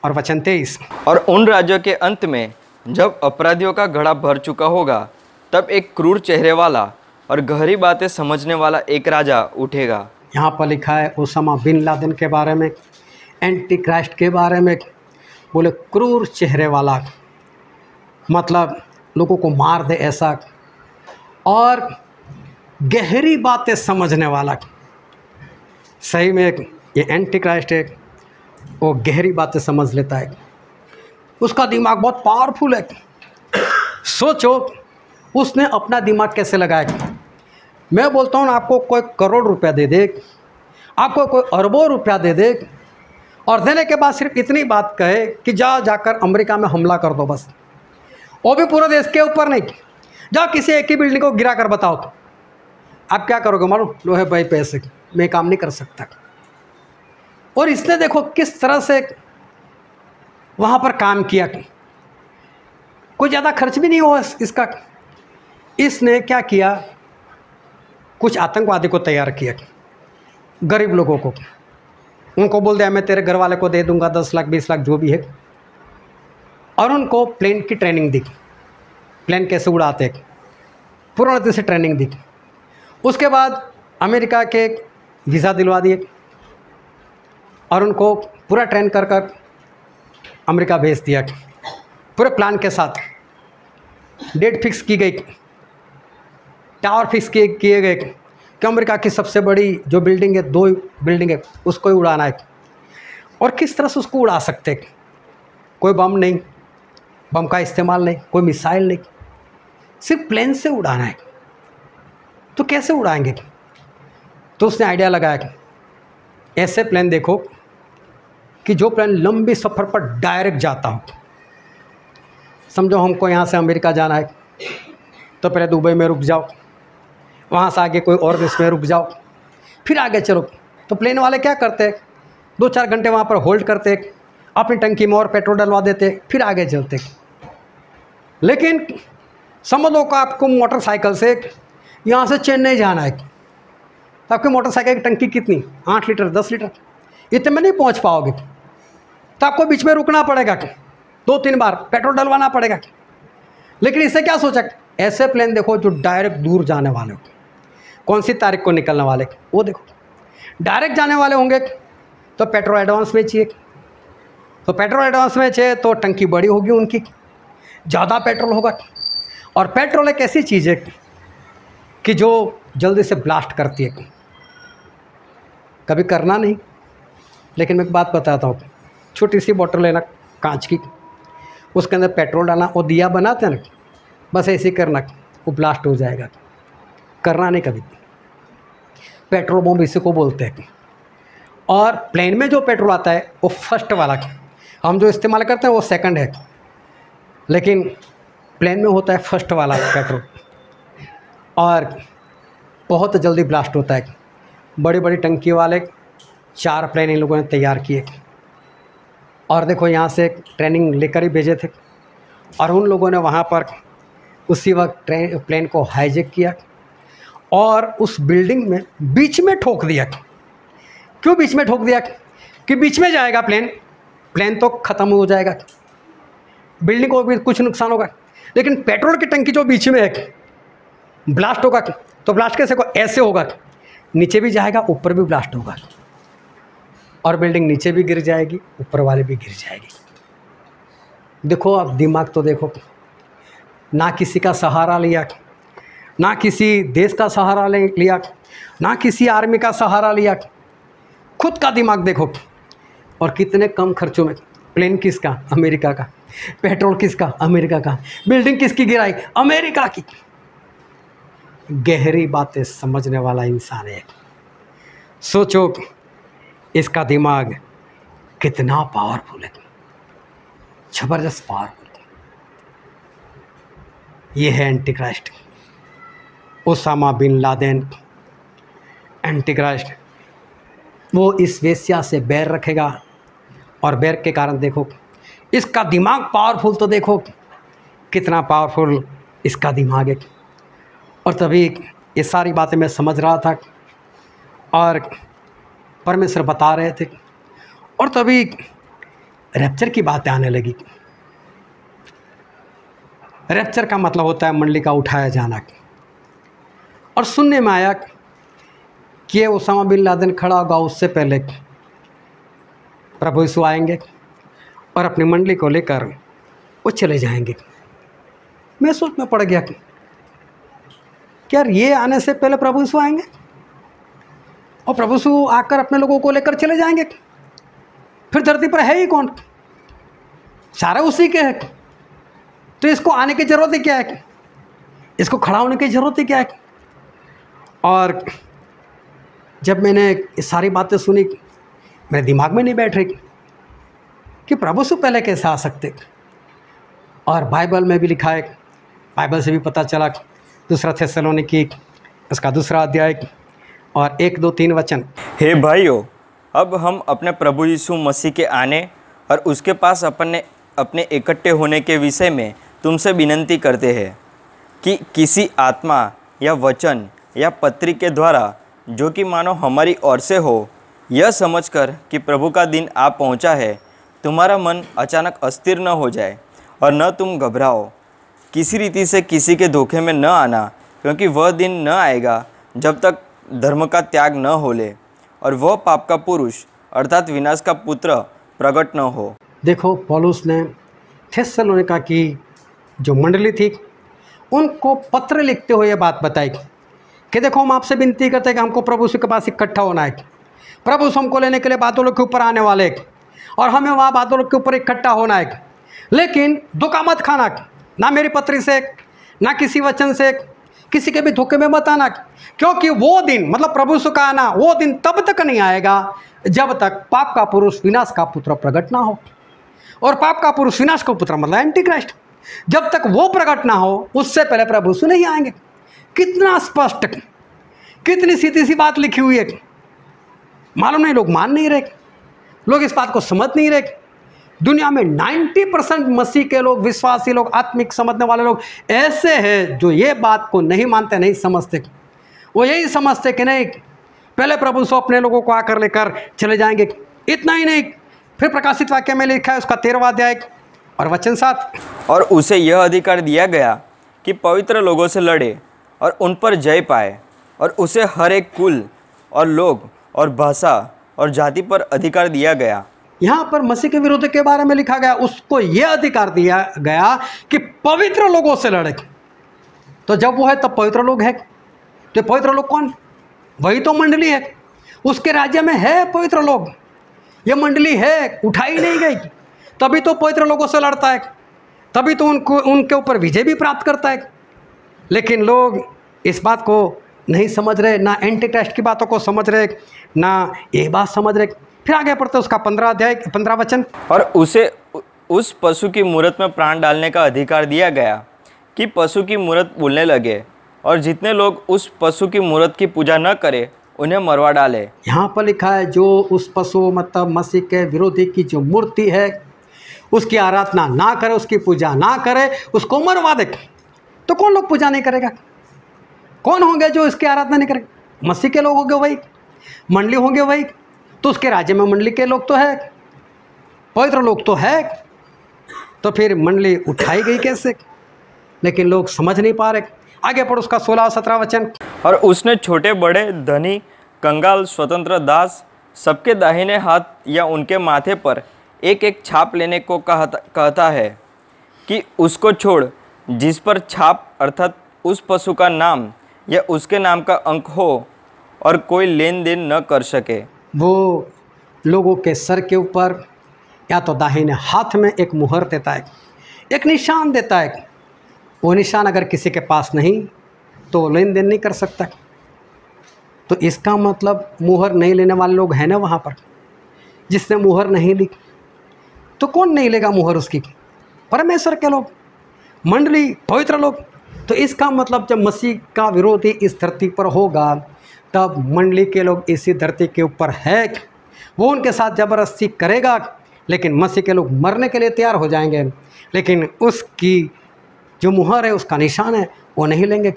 और वचन 23। और उन राज्यों के अंत में जब अपराधियों का घड़ा भर चुका होगा, तब एक क्रूर चेहरे वाला और गहरी बातें समझने वाला एक राजा उठेगा। यहाँ पर लिखा है ओसामा बिन लादेन के बारे में, एंटी क्राइस्ट के बारे में। बोले क्रूर चेहरे वाला मतलब लोगों को मार दे ऐसा, और गहरी बातें समझने वाला। सही में ये एंटी क्राइस्ट है, वो गहरी बातें समझ लेता है, उसका दिमाग बहुत पावरफुल है। सोचो उसने अपना दिमाग कैसे लगाया। मैं बोलता हूँ आपको कोई करोड़ रुपया दे दे, आपको कोई अरबों रुपया दे दे, और देने के बाद सिर्फ इतनी बात कहे कि जाकर अमेरिका में हमला कर दो बस, वो भी पूरे देश के ऊपर नहीं, जाओ किसी एक ही बिल्डिंग को गिरा कर बताओ, तो आप क्या करोगे मालूम? लो है भाई पैसे, मैं काम नहीं कर सकता। और इसने देखो किस तरह से वहाँ पर काम किया, कोई ज़्यादा खर्च भी नहीं हुआ इसका। इसने क्या किया, कुछ आतंकवादी को तैयार किया, गरीब लोगों को, उनको बोल दिया मैं तेरे घर वाले को दे दूंगा 10 लाख 20 लाख जो भी है, और उनको प्लेन की ट्रेनिंग दी, प्लेन कैसे उड़ाते पूर्ण तरह से ट्रेनिंग दी। उसके बाद अमेरिका के वीज़ा दिलवा दिए और उनको पूरा ट्रेन कर कर अमेरिका भेज दिया, पूरे प्लान के साथ। डेट फिक्स की गई, टावर फिक्स किए गए कि अमेरिका की सबसे बड़ी जो बिल्डिंग है, 2 बिल्डिंग है, उसको ही उड़ाना है। और किस तरह से उसको उड़ा सकते, कोई बम नहीं, बम का इस्तेमाल नहीं, कोई मिसाइल नहीं, सिर्फ प्लेन से उड़ाना है। तो कैसे उड़ाएंगे? तो उसने आइडिया लगाया कि ऐसे प्लेन देखो कि जो प्लेन लंबी सफ़र पर डायरेक्ट जाता हो। समझो हमको यहाँ से अमेरिका जाना है, तो पहले दुबई में रुक जाओ, वहाँ से आगे कोई और देश में रुक जाओ, फिर आगे चलो। तो प्लेन वाले क्या करते हैं, 2-4 घंटे वहाँ पर होल्ड करते, अपनी टंकी में और पेट्रोल डलवा देते, फिर आगे चलते। लेकिन समझ लो कि आपको मोटरसाइकिल से यहाँ से चेन्नई जाना है, तो आपकी मोटरसाइकिल की टंकी कितनी, 8 लीटर 10 लीटर, इतने में नहीं पहुँच पाओगे, तो आपको बीच में रुकना पड़ेगा, 2-3 बार पेट्रोल डलवाना पड़ेगा। लेकिन इससे क्या सोचा, ऐसे प्लेन देखो जो डायरेक्ट दूर जाने वाले हो, कौन सी तारीख को निकलने वाले, वो देखो डायरेक्ट जाने वाले होंगे, तो पेट्रोल एडवांस में चाहिए, तो पेट्रोल एडवांस में चाहिए तो टंकी बड़ी होगी उनकी, ज़्यादा पेट्रोल होगा। और पेट्रोल एक ऐसी चीज़ है कि जो जल्दी से ब्लास्ट करती है, कभी करना नहीं। लेकिन मैं एक बात बताता हूँ, छोटी सी बोतल लेना कांच की, उसके अंदर पेट्रोल डालना, वो दिया बनाते हैं ना, बस ऐसे ही करना, वो ब्लास्ट हो जाएगा। करना नहीं कभी। पेट्रोल बम इसी को बोलते हैं। और प्लेन में जो पेट्रोल आता है वो फर्स्ट वाला, हम जो इस्तेमाल करते हैं वो सेकंड है, लेकिन प्लेन में होता है फर्स्ट वाला पेट्रोल, और बहुत जल्दी ब्लास्ट होता है। बड़ी बड़ी टंकी वाले 4 प्लेन इन लोगों ने तैयार किए, और देखो यहाँ से ट्रेनिंग लेकर ही भेजे थे, और उन लोगों ने वहाँ पर उसी वक्त प्लेन को हाईजैक किया और उस बिल्डिंग में बीच में ठोक दिया। क्यों बीच में ठोक दिया? कि बीच में जाएगा प्लेन तो ख़त्म हो जाएगा, बिल्डिंग को भी कुछ नुकसान होगा, लेकिन पेट्रोल की टंकी जो बीच में है ब्लास्ट होगा, तो ब्लास्ट कैसे होगा? ऐसे होगा, नीचे भी जाएगा, ऊपर भी ब्लास्ट होगा, और बिल्डिंग नीचे भी गिर जाएगी, ऊपर वाले भी गिर जाएगी। देखो अब दिमाग तो देखो, ना किसी का सहारा लिया, ना किसी देश का सहारा लिया, ना किसी आर्मी का सहारा लिया, खुद का दिमाग देखो। और कितने कम खर्चों में प्लेन किसका? अमेरिका का। पेट्रोल किसका? अमेरिका का। बिल्डिंग किसकी गिराई? अमेरिका की। गहरी बातें समझने वाला इंसान है। सोचो इसका दिमाग कितना पावरफुल है, जबरदस्त पावरफुल। ये है anti Christ, Osama bin Laden anti Christ. वो इस वेश्या से बैर रखेगा, और बैर के कारण देखो इसका दिमाग पावरफुल, तो देखो कितना पावरफुल इसका दिमाग है। और तभी ये सारी बातें मैं समझ रहा था, और परमेश्वर बता रहे थे, और तभी रैप्चर की बातें आने लगी। रैप्चर का मतलब होता है मंडली का उठाया जाना। और सुनने में आया कि ओसामा बिन लादेन खड़ा होगा, उससे पहले प्रभु यीशु आएंगे और अपनी मंडली को लेकर वो चले जाएंगे। मैं सोच में पड़ गया कि यार ये आने से पहले प्रभु यीशु आएंगे और प्रभु यीशु आकर अपने लोगों को लेकर चले जाएंगे, फिर धरती पर है ही कौन? सारे उसी के हैं। तो इसको आने की ज़रूरत ही क्या है? इसको खड़ा होने की ज़रूरत ही क्या है? और जब मैंने ये सारी बातें सुनी, मेरे दिमाग में नहीं बैठ रही कि प्रभु से पहले कैसे आ सकते। और बाइबल में भी लिखा है, बाइबल से भी पता चला, दूसरा थेसलोनिकी उसका 2 अध्याय और 1, 2, 3 वचन। हे भाइयों, अब हम अपने प्रभु यीशु मसीह के आने और उसके पास अपने इकट्ठे होने के विषय में तुमसे विनती करते हैं कि किसी आत्मा या वचन या पत्री के द्वारा, जो कि मानो हमारी ओर से हो, यह समझकर कि प्रभु का दिन आ पहुंचा है, तुम्हारा मन अचानक अस्थिर न हो जाए और न तुम घबराओ। किसी रीति से किसी के धोखे में न आना, क्योंकि वह दिन न आएगा जब तक धर्म का त्याग न हो ले और वह पाप का पुरुष अर्थात विनाश का पुत्र प्रकट न हो। देखो पौलुस ने थेसलोनिका की जो मंडली थी उनको पत्र लिखते हुए बात बताई कि देखो हम आपसे विनती करते हैं कि हमको प्रभु के पास इकट्ठा होना है, प्रभु हमको लेने के लिए बादलों के ऊपर आने वाले हैं और हमें वहाँ बादलों के ऊपर इकट्ठा होना है। लेकिन धोखा मत खाना, ना मेरी पत्री से, ना किसी वचन से, किसी के भी धोखे में मत आना, क्योंकि वो दिन मतलब प्रभु का आना, वो दिन तब तक नहीं आएगा जब तक पाप का पुरुष विनाश का पुत्र प्रकट ना हो। और पाप का पुरुष विनाश का पुत्र मतलब एंटी क्राइस्ट, जब तक वो प्रकट ना हो उससे पहले प्रभु यीशु नहीं आएंगे। कितना स्पष्ट, कितनी सीधी सी बात लिखी हुई है, मालूम नहीं लोग मान नहीं रहे, लोग इस बात को समझ नहीं रहे। दुनिया में 90% मसीह के लोग, विश्वासी लोग, आत्मिक समझने वाले लोग ऐसे हैं जो ये बात को नहीं मानते, नहीं समझते। वो यही समझते कि नहीं पहले प्रभु यीशु अपने लोगों को आकर लेकर चले जाएंगे। इतना ही नहीं, फिर प्रकाशित वाक्य में लिखा है उसका 13वां अध्याय और वचन 7, और उसे यह अधिकार दिया गया कि पवित्र लोगों से लड़े और उन पर जय पाए, और उसे हर एक कुल और लोग और भाषा और जाति पर अधिकार दिया गया। यहाँ पर मसीह के विरोध के बारे में लिखा गया, उसको यह अधिकार दिया गया कि पवित्र लोगों से लड़े। तो जब वो है तब पवित्र लोग है। तो पवित्र लोग कौन? वही तो मंडली है, उसके राज्य में है पवित्र लोग। ये मंडली है, उठाई नहीं गई, तभी तो पवित्र लोगों से लड़ता है। तभी तो उनको उनके ऊपर विजय भी प्राप्त करता है। लेकिन लोग इस बात को नहीं समझ रहे, ना एंटी क्राइस्ट की बातों को समझ रहे, ना ये बात समझ रहे। फिर आगे पढ़ते उसका 15 अध्याय 15 वचन। और उसे उस पशु की मूरत में प्राण डालने का अधिकार दिया गया कि पशु की मूरत बोलने लगे, और जितने लोग उस पशु की मूरत की पूजा न करें उन्हें मरवा डाले। यहाँ पर लिखा है जो उस पशु मतलब मसीह के विरोधी की जो मूर्ति है उसकी आराधना ना करे, उसकी पूजा ना करे, उसको मरवा दे। तो कौन लोग पूजा नहीं करेगा? कौन होंगे जो इसकी आराधना नहीं करेंगे? मसीह के लोग होंगे वही, मंडली होंगे वही। तो उसके राज्य में मंडली के लोग तो है, पवित्र लोग तो है। तो फिर मंडली उठाई गई कैसे? लेकिन लोग समझ नहीं पा रहे। आगे पढ़ो उसका 16 और 17 वचन। और उसने छोटे बड़े, धनी, कंगाल, स्वतंत्र, दास सबके दाहिने हाथ या उनके माथे पर एक एक छाप लेने को कहता है कि उसको छोड़ जिस पर छाप अर्थात उस पशु का नाम या उसके नाम का अंक हो और कोई लेन देन न कर सके। वो लोगों के सर के ऊपर या तो दाहिने हाथ में एक मुहर देता है, एक निशान देता है। वो निशान अगर किसी के पास नहीं तो लेन देन नहीं कर सकता। तो इसका मतलब मुहर नहीं लेने वाले लोग हैं ना वहाँ पर। जिसने मुहर नहीं ली तो कौन नहीं लेगा मुहर उसकी? परमेश्वर के लोग, मंडली, पवित्र लोग। तो इसका मतलब जब मसीह का विरोधी इस धरती पर होगा तब मंडली के लोग इसी धरती के ऊपर है, वो उनके साथ ज़बरदस्ती करेगा। लेकिन मसीह के लोग मरने के लिए तैयार हो जाएंगे, लेकिन उसकी जो मुहर है, उसका निशान है, वो नहीं लेंगे।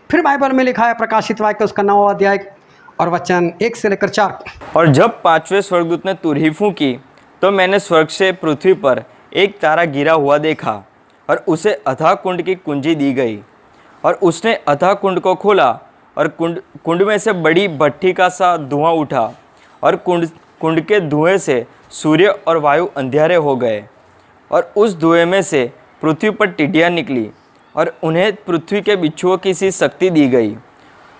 फिर बाइबल में लिखा है प्रकाशित वाक्य उसका 9वां अध्याय और वचन 1 से लेकर 4। और जब 5वें स्वर्गदूत ने तुरही फूंकी तो मैंने स्वर्ग से पृथ्वी पर एक तारा गिरा हुआ देखा, और उसे अथाह कुंड की कुंजी दी गई। और उसने अथाह कुंड को खोला, और कुंड में से बड़ी भट्ठी का सा धुआं उठा, और कुंड के धुएं से सूर्य और वायु अंधियारे हो गए। और उस धुएं में से पृथ्वी पर टिड्डियाँ निकली, और उन्हें पृथ्वी के बिच्छुओं की सी शक्ति दी गई।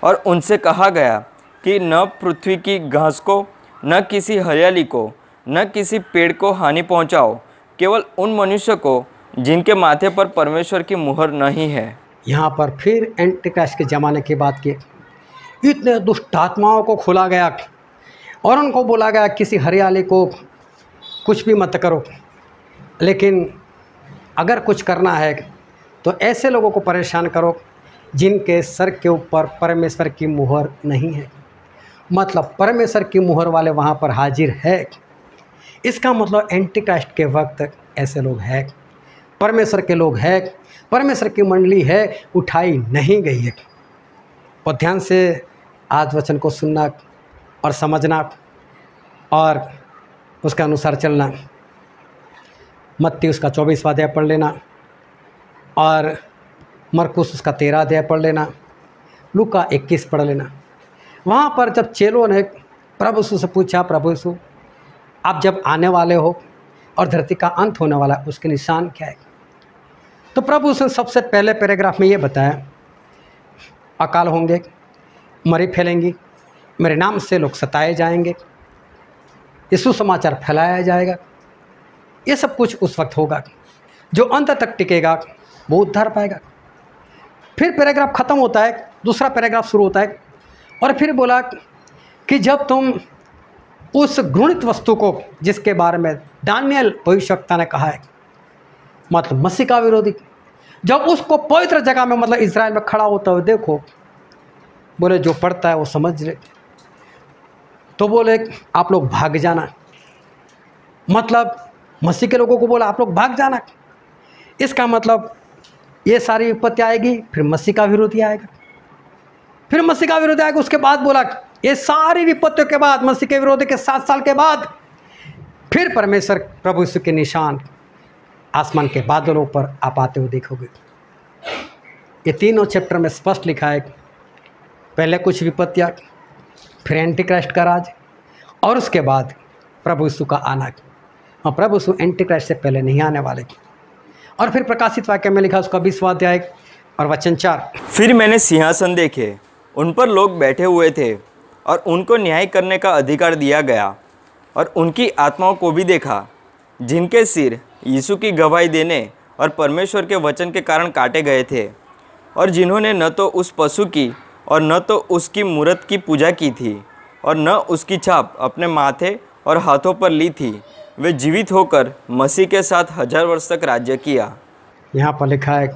और उनसे कहा गया कि न पृथ्वी की घास को, न किसी हरियाली को, न किसी पेड़ को हानि पहुंचाओ, केवल उन मनुष्य को जिनके माथे पर परमेश्वर की मुहर नहीं है। यहाँ पर फिर एंटी क्राइस्ट के ज़माने की बात की। इतने दुष्ट आत्माओं को खोला गया और उनको बोला गया किसी हरियाली को कुछ भी मत करो, लेकिन अगर कुछ करना है तो ऐसे लोगों को परेशान करो जिनके सर के ऊपर परमेश्वर की मुहर नहीं है। मतलब परमेश्वर की मुहर वाले वहाँ पर हाजिर है। इसका मतलब एंटी क्राइस्ट के वक्त ऐसे लोग हैं, परमेश्वर के लोग हैं, परमेश्वर की मंडली है, उठाई नहीं गई है। और ध्यान से आज वचन को सुनना और समझना और उसके अनुसार चलना। मत्ती उसका 24वां अध्याय पढ़ लेना, और मरकुस उसका 13 अध्याय पढ़ लेना, लूका 21 पढ़ लेना। वहाँ पर जब चेलों ने प्रभु यीशु से पूछा, प्रभु यीशु आप जब आने वाले हो और धरती का अंत होने वाला है, उसके निशान क्या है? तो प्रभु यीशु ने सबसे पहले पैराग्राफ में ये बताया, अकाल होंगे, मरी फैलेंगी, मेरे नाम से लोग सताए जाएंगे, यीशु समाचार फैलाया जाएगा। ये सब कुछ उस वक्त होगा। जो अंत तक टिकेगा वो उद्धार पाएगा। फिर पैराग्राफ ख़त्म होता है, दूसरा पैराग्राफ शुरू होता है, और फिर बोला कि जब तुम उस घृणित वस्तु को जिसके बारे में दानियल भविष्यवक्ता ने कहा है, मतलब मसीह का विरोधी, जब उसको पवित्र जगह में मतलब इजराइल में खड़ा होता हुआ देखो, बोले जो पढ़ता है वो समझ ले। तो बोले आप लोग भाग जाना, मतलब मसीह के लोगों को बोला आप लोग भाग जाना। इसका मतलब ये सारी विपत्ति आएगी, फिर मसीह का विरोधी आएगा, फिर मसीह का विरोधी आएगा। उसके बाद बोला ये सारी विपत्तियों के बाद, मसीह के विरोधी के 7 साल के बाद, फिर परमेश्वर प्रभु यीशु के निशान आसमान के बादलों पर आप आते हुए देखोगे। ये तीनों चैप्टर में स्पष्ट लिखा है, पहले कुछ विपत्तियाँ, फिर एंटी क्राइस्ट का राज, और उसके बाद प्रभु यीशु का आना। और प्रभु यीशु एंटी क्राइस्ट से पहले नहीं आने वाले। और फिर प्रकाशित वाक्य में लिखा उसका 20वां अध्याय और वचन 4। फिर मैंने सिंहासन देखे, उन पर लोग बैठे हुए थे, और उनको न्याय करने का अधिकार दिया गया। और उनकी आत्माओं को भी देखा, जिनके सिर यीशु की गवाही देने और परमेश्वर के वचन के कारण काटे गए थे, और जिन्होंने न तो उस पशु की और न तो उसकी मूरत की पूजा की थी और न उसकी छाप अपने माथे और हाथों पर ली थी, वे जीवित होकर मसीह के साथ 1000 वर्ष तक राज्य किया। यहाँ पर लिखा है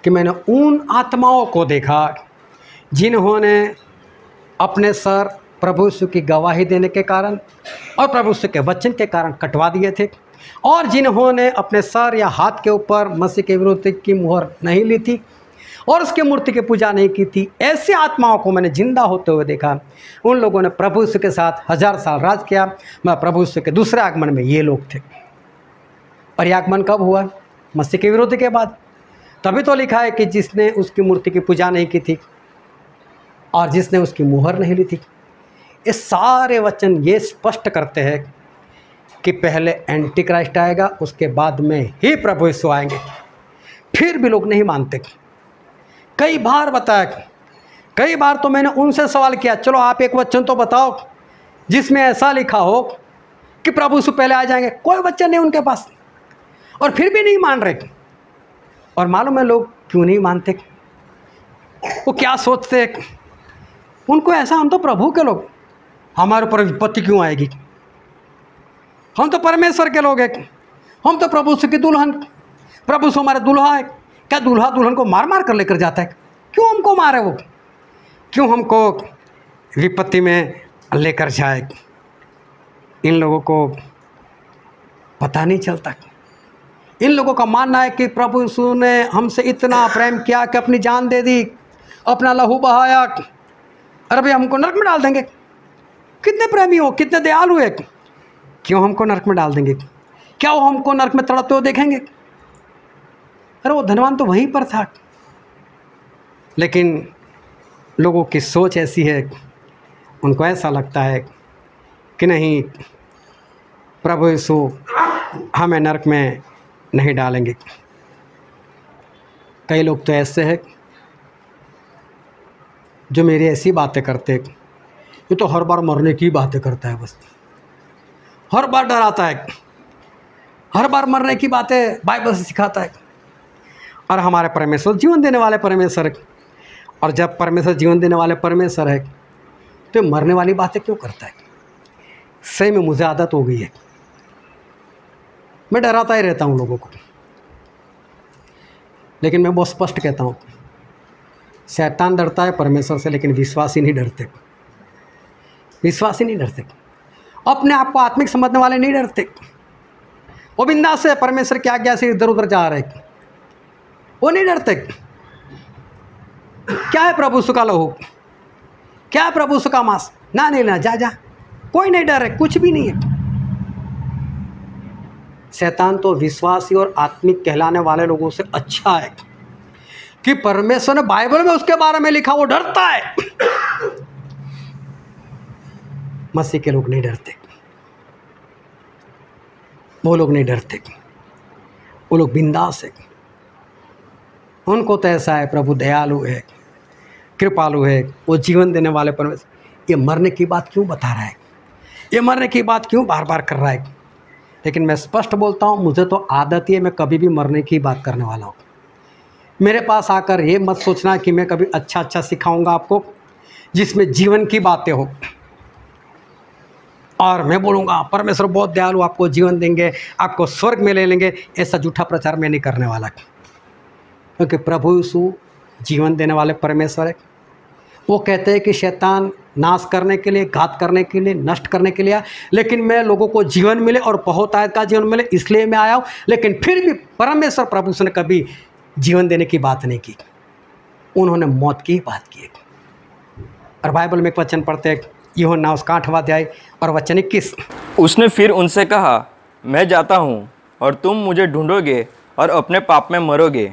कि मैंने उन आत्माओं को देखा जिन्होंने अपने सर प्रभु यीशु की गवाही देने के कारण और प्रभु यीशु के वचन के कारण कटवा दिए थे, और जिन्होंने अपने सर या हाथ के ऊपर मसीह के विरुद्ध की मुहर नहीं ली थी और उसकी मूर्ति की पूजा नहीं की थी, ऐसी आत्माओं को मैंने जिंदा होते हुए देखा। उन लोगों ने प्रभु यीशु के साथ 1000 साल राज किया। मैं प्रभु यीशु के दूसरे आगमन में ये लोग थे। और यह आगमन कब हुआ? मसीह के विरोध के बाद। तभी तो लिखा है कि जिसने उसकी मूर्ति की पूजा नहीं की थी और जिसने उसकी मुहर नहीं ली थी। ये सारे वचन ये स्पष्ट करते हैं कि पहले एंटी क्राइस्ट आएगा, उसके बाद में ही प्रभु यीशु आएंगे। फिर भी लोग नहीं मानते। कई बार बताया, कई बार तो मैंने उनसे सवाल किया, चलो आप एक वचन तो बताओ जिसमें ऐसा लिखा हो कि प्रभु यीशु पहले आ जाएंगे। कोई वचन नहीं उनके पास, और फिर भी नहीं मान रहे। और मालूम है लोग क्यों नहीं मानते? वो क्या सोचते हैं? उनको ऐसा, हम तो प्रभु के लोग, हमारे ऊपर विपत्ति क्यों आएगी? हम तो परमेश्वर के लोग हैं, हम तो प्रभु यीशु की दुल्हन, प्रभु यीशु हमारे दुल्हा है। क्या दुल्हा दुल्हन को मार मार कर लेकर जाता है? क्यों हमको मारे वो? क्यों हमको विपत्ति में लेकर जाए? इन लोगों को पता नहीं चलता। इन लोगों का मानना है कि प्रभु यीशु ने हमसे इतना प्रेम किया कि अपनी जान दे दी, अपना लहू बहाया, अरे भाई हमको नरक में डाल देंगे। कितने प्रेमी हो, कितने दयालु है, क्यों हमको नरक में डाल देंगे? क्या वो हमको नरक में तड़पते हुए देखेंगे? अरे वो धनवान तो वहीं पर था। लेकिन लोगों की सोच ऐसी है, उनको ऐसा लगता है कि नहीं, प्रभु यीशु हमें नरक में नहीं डालेंगे। कई लोग तो ऐसे हैं जो मेरी ऐसी बातें करते हैं, ये तो हर बार मरने की बातें करता है, बस हर बार डराता है, हर बार मरने की बातें बाइबल से सिखाता है। और हमारे परमेश्वर जीवन देने वाले परमेश्वर है, और जब परमेश्वर जीवन देने वाले परमेश्वर है तो मरने वाली बातें क्यों करता है? सही में मुझे आदत हो गई है, मैं डराता ही रहता हूँ लोगों को। लेकिन मैं बहुत स्पष्ट कहता हूँ, शैतान डरता है परमेश्वर से, लेकिन विश्वासी नहीं डरते। विश्वासी नहीं डरते, अपने आप को आत्मिक समझने वाले नहीं डरते। वो बिंदास से परमेश्वर की आज्ञा से इधर उधर जा रहे, वो नहीं डरते। क्या है प्रभु यीशु का लहू, क्या है प्रभु यीशु का मांस, ना नहीं ना, जा जा, कोई नहीं डर है, कुछ भी नहीं है। शैतान तो विश्वासी और आत्मिक कहलाने वाले लोगों से अच्छा है कि परमेश्वर ने बाइबल में उसके बारे में लिखा, वो डरता है। मसीह के लोग नहीं डरते, वो लोग नहीं डरते, वो लोग बिंदास है। उनको तो ऐसा है, प्रभु दयालु है, कृपालु है, वो जीवन देने वाले परमेश्वर। ये मरने की बात क्यों बता रहा है? ये मरने की बात क्यों बार बार कर रहा है? लेकिन मैं स्पष्ट बोलता हूँ, मुझे तो आदत ही है, मैं कभी भी मरने की बात करने वाला हूँ। मेरे पास आकर ये मत सोचना कि मैं कभी अच्छा अच्छा सिखाऊंगा आपको जिसमें जीवन की बातें हो, और मैं बोलूँगा परमेश्वर बहुत दयालु, आपको जीवन देंगे, आपको स्वर्ग में ले लेंगे। ऐसा झूठा प्रचार मैं नहीं करने वाला, क्योंकि प्रभु यीशु जीवन देने वाले परमेश्वर है। वो कहते हैं कि शैतान नाश करने के लिए, घात करने के लिए, नष्ट करने के लिए, लेकिन मैं लोगों को जीवन मिले और बहुत आयत का जीवन मिले, इसलिए मैं आया हूँ। लेकिन फिर भी परमेश्वर प्रभु ने कभी जीवन देने की बात नहीं की, उन्होंने मौत की बात की। और बाइबल में एक वचन पढ़ते हैं, यूहन्ना उसका 8वां अध्याय और वचन 21। उसने फिर उनसे कहा, मैं जाता हूँ और तुम मुझे ढूंढोगे और अपने पाप में मरोगे।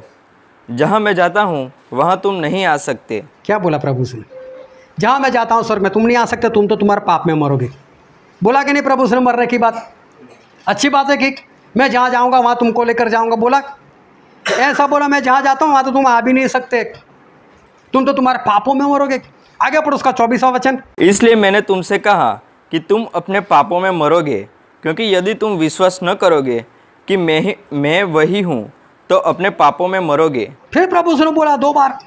जहाँ मैं जाता हूँ वहाँ तुम नहीं आ सकते। क्या बोला प्रभु से? जहाँ मैं जाता हूँ स्वर्ग में तुम नहीं आ सकते, तुम तो तुम्हारे पाप में मरोगे। बोला कि नहीं प्रभु ने मरने की बात? अच्छी बात है कि मैं जहाँ जाऊँगा वहाँ तुमको लेकर जाऊँगा, बोला ऐसा बोला? मैं जहाँ जाता हूँ वहाँ तो तुम आ भी नहीं सकते, तुम तो तुम्हारे पापों में मरोगे। आगे पढ़ो उसका 24वां वचन। इसलिए मैंने तुमसे कहा कि तुम अपने पापों में मरोगे, क्योंकि यदि तुम विश्वास न करोगे कि मैं वही हूँ, तो अपने पापों में मरोगे। फिर प्रभु ने बोला 2 बार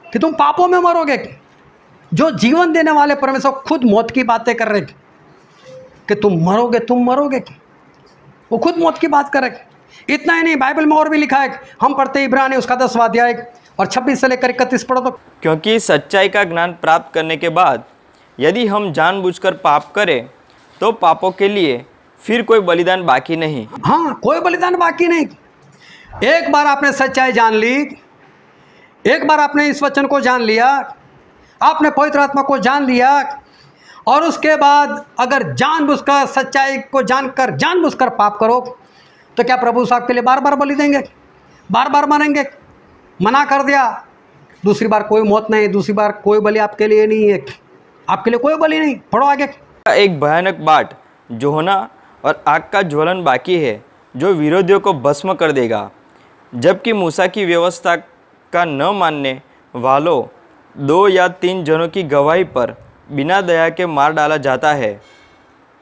कि तुम पापों में मरोगे। जो जीवन देने वाले परमेश्वर खुद मौत की बातें कर रहे कि तुम मरोगे। वो खुद मौत की बात कर रहे। इतना ही नहीं, बाइबल में और भी लिखा है। हम पढ़ते इब्रानी उसका 10वां अध्याय और 26 से लेकर 31 पढ़ो तो। क्योंकि सच्चाई का ज्ञान प्राप्त करने के बाद यदि हम जानबूझकर पाप करें तो पापों के लिए फिर कोई बलिदान बाकी नहीं। हाँ, कोई बलिदान बाकी नहीं। एक बार आपने सच्चाई जान ली, एक बार आपने इस वचन को जान लिया, आपने पवित्र आत्मा को जान लिया, और उसके बाद अगर जानबूझकर सच्चाई को जानकर जानबूझकर पाप करो तो क्या प्रभु साहब के लिए बार बार बलि देंगे? बार बार मानेंगे? मना कर दिया, दूसरी बार कोई मौत नहीं, दूसरी बार कोई बलि आपके लिए नहीं है, आपके लिए कोई बलि नहीं। पढ़ो आगे। एक भयानक बाट जो होना और आग का ज्वलन बाकी है जो विरोधियों को भस्म कर देगा। जबकि मूसा की व्यवस्था का न मानने वालों 2 या 3 जनों की गवाही पर बिना दया के मार डाला जाता है,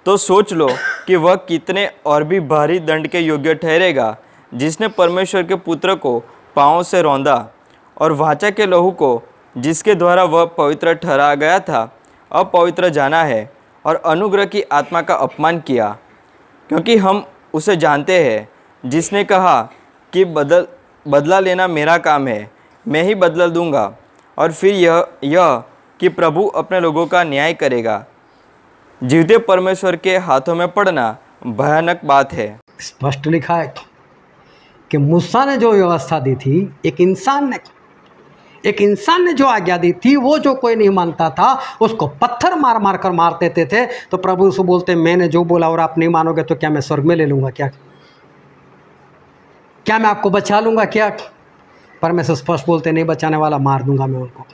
तो सोच लो कि वह कितने और भी भारी दंड के योग्य ठहरेगा जिसने परमेश्वर के पुत्र को पाँव से रौंदा और वाचा के लहू को जिसके द्वारा वह पवित्र ठहरा गया था अपवित्र जाना है और अनुग्रह की आत्मा का अपमान किया। क्योंकि हम उसे जानते हैं जिसने कहा कि बदला लेना मेरा काम है, मैं ही बदला दूंगा। और फिर यह कि प्रभु अपने लोगों का न्याय करेगा। जीवते परमेश्वर के हाथों में पड़ना भयानक बात है। स्पष्ट लिखा है कि मूसा ने जो व्यवस्था दी थी, एक इंसान ने जो आज्ञा दी थी, वो जो कोई नहीं मानता था उसको पत्थर मार मार कर मार देते थे। तो प्रभु उसको बोलते, मैंने जो बोला और आप नहीं मानोगे तो क्या मैं स्वर्ग में ले लूँगा? क्या मैं आपको बचा लूँगा? क्या परमेश्वर स्पष्ट बोलते, नहीं बचाने वाला, मार दूंगा मैं उनको।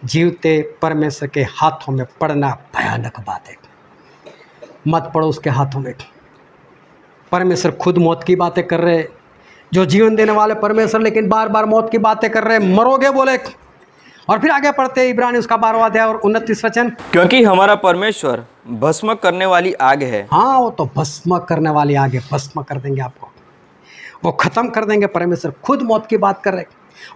जीवते परमेश्वर के हाथों में पड़ना भयानक बात है। मत पड़ो उसके हाथों में। परमेश्वर खुद मौत की बातें कर रहे, जो जीवन देने वाले परमेश्वर, लेकिन बार बार मौत की बातें कर रहे, मरोगे बोले। और फिर आगे पढ़ते इब्रानी उसका 12वां अध्याय और 29 वचन। क्योंकि हमारा परमेश्वर भस्म करने वाली आग है। हाँ, वो तो भस्म करने वाली आग है, भस्म कर देंगे आपको, वो खत्म कर देंगे। परमेश्वर खुद मौत की बात कर रहे।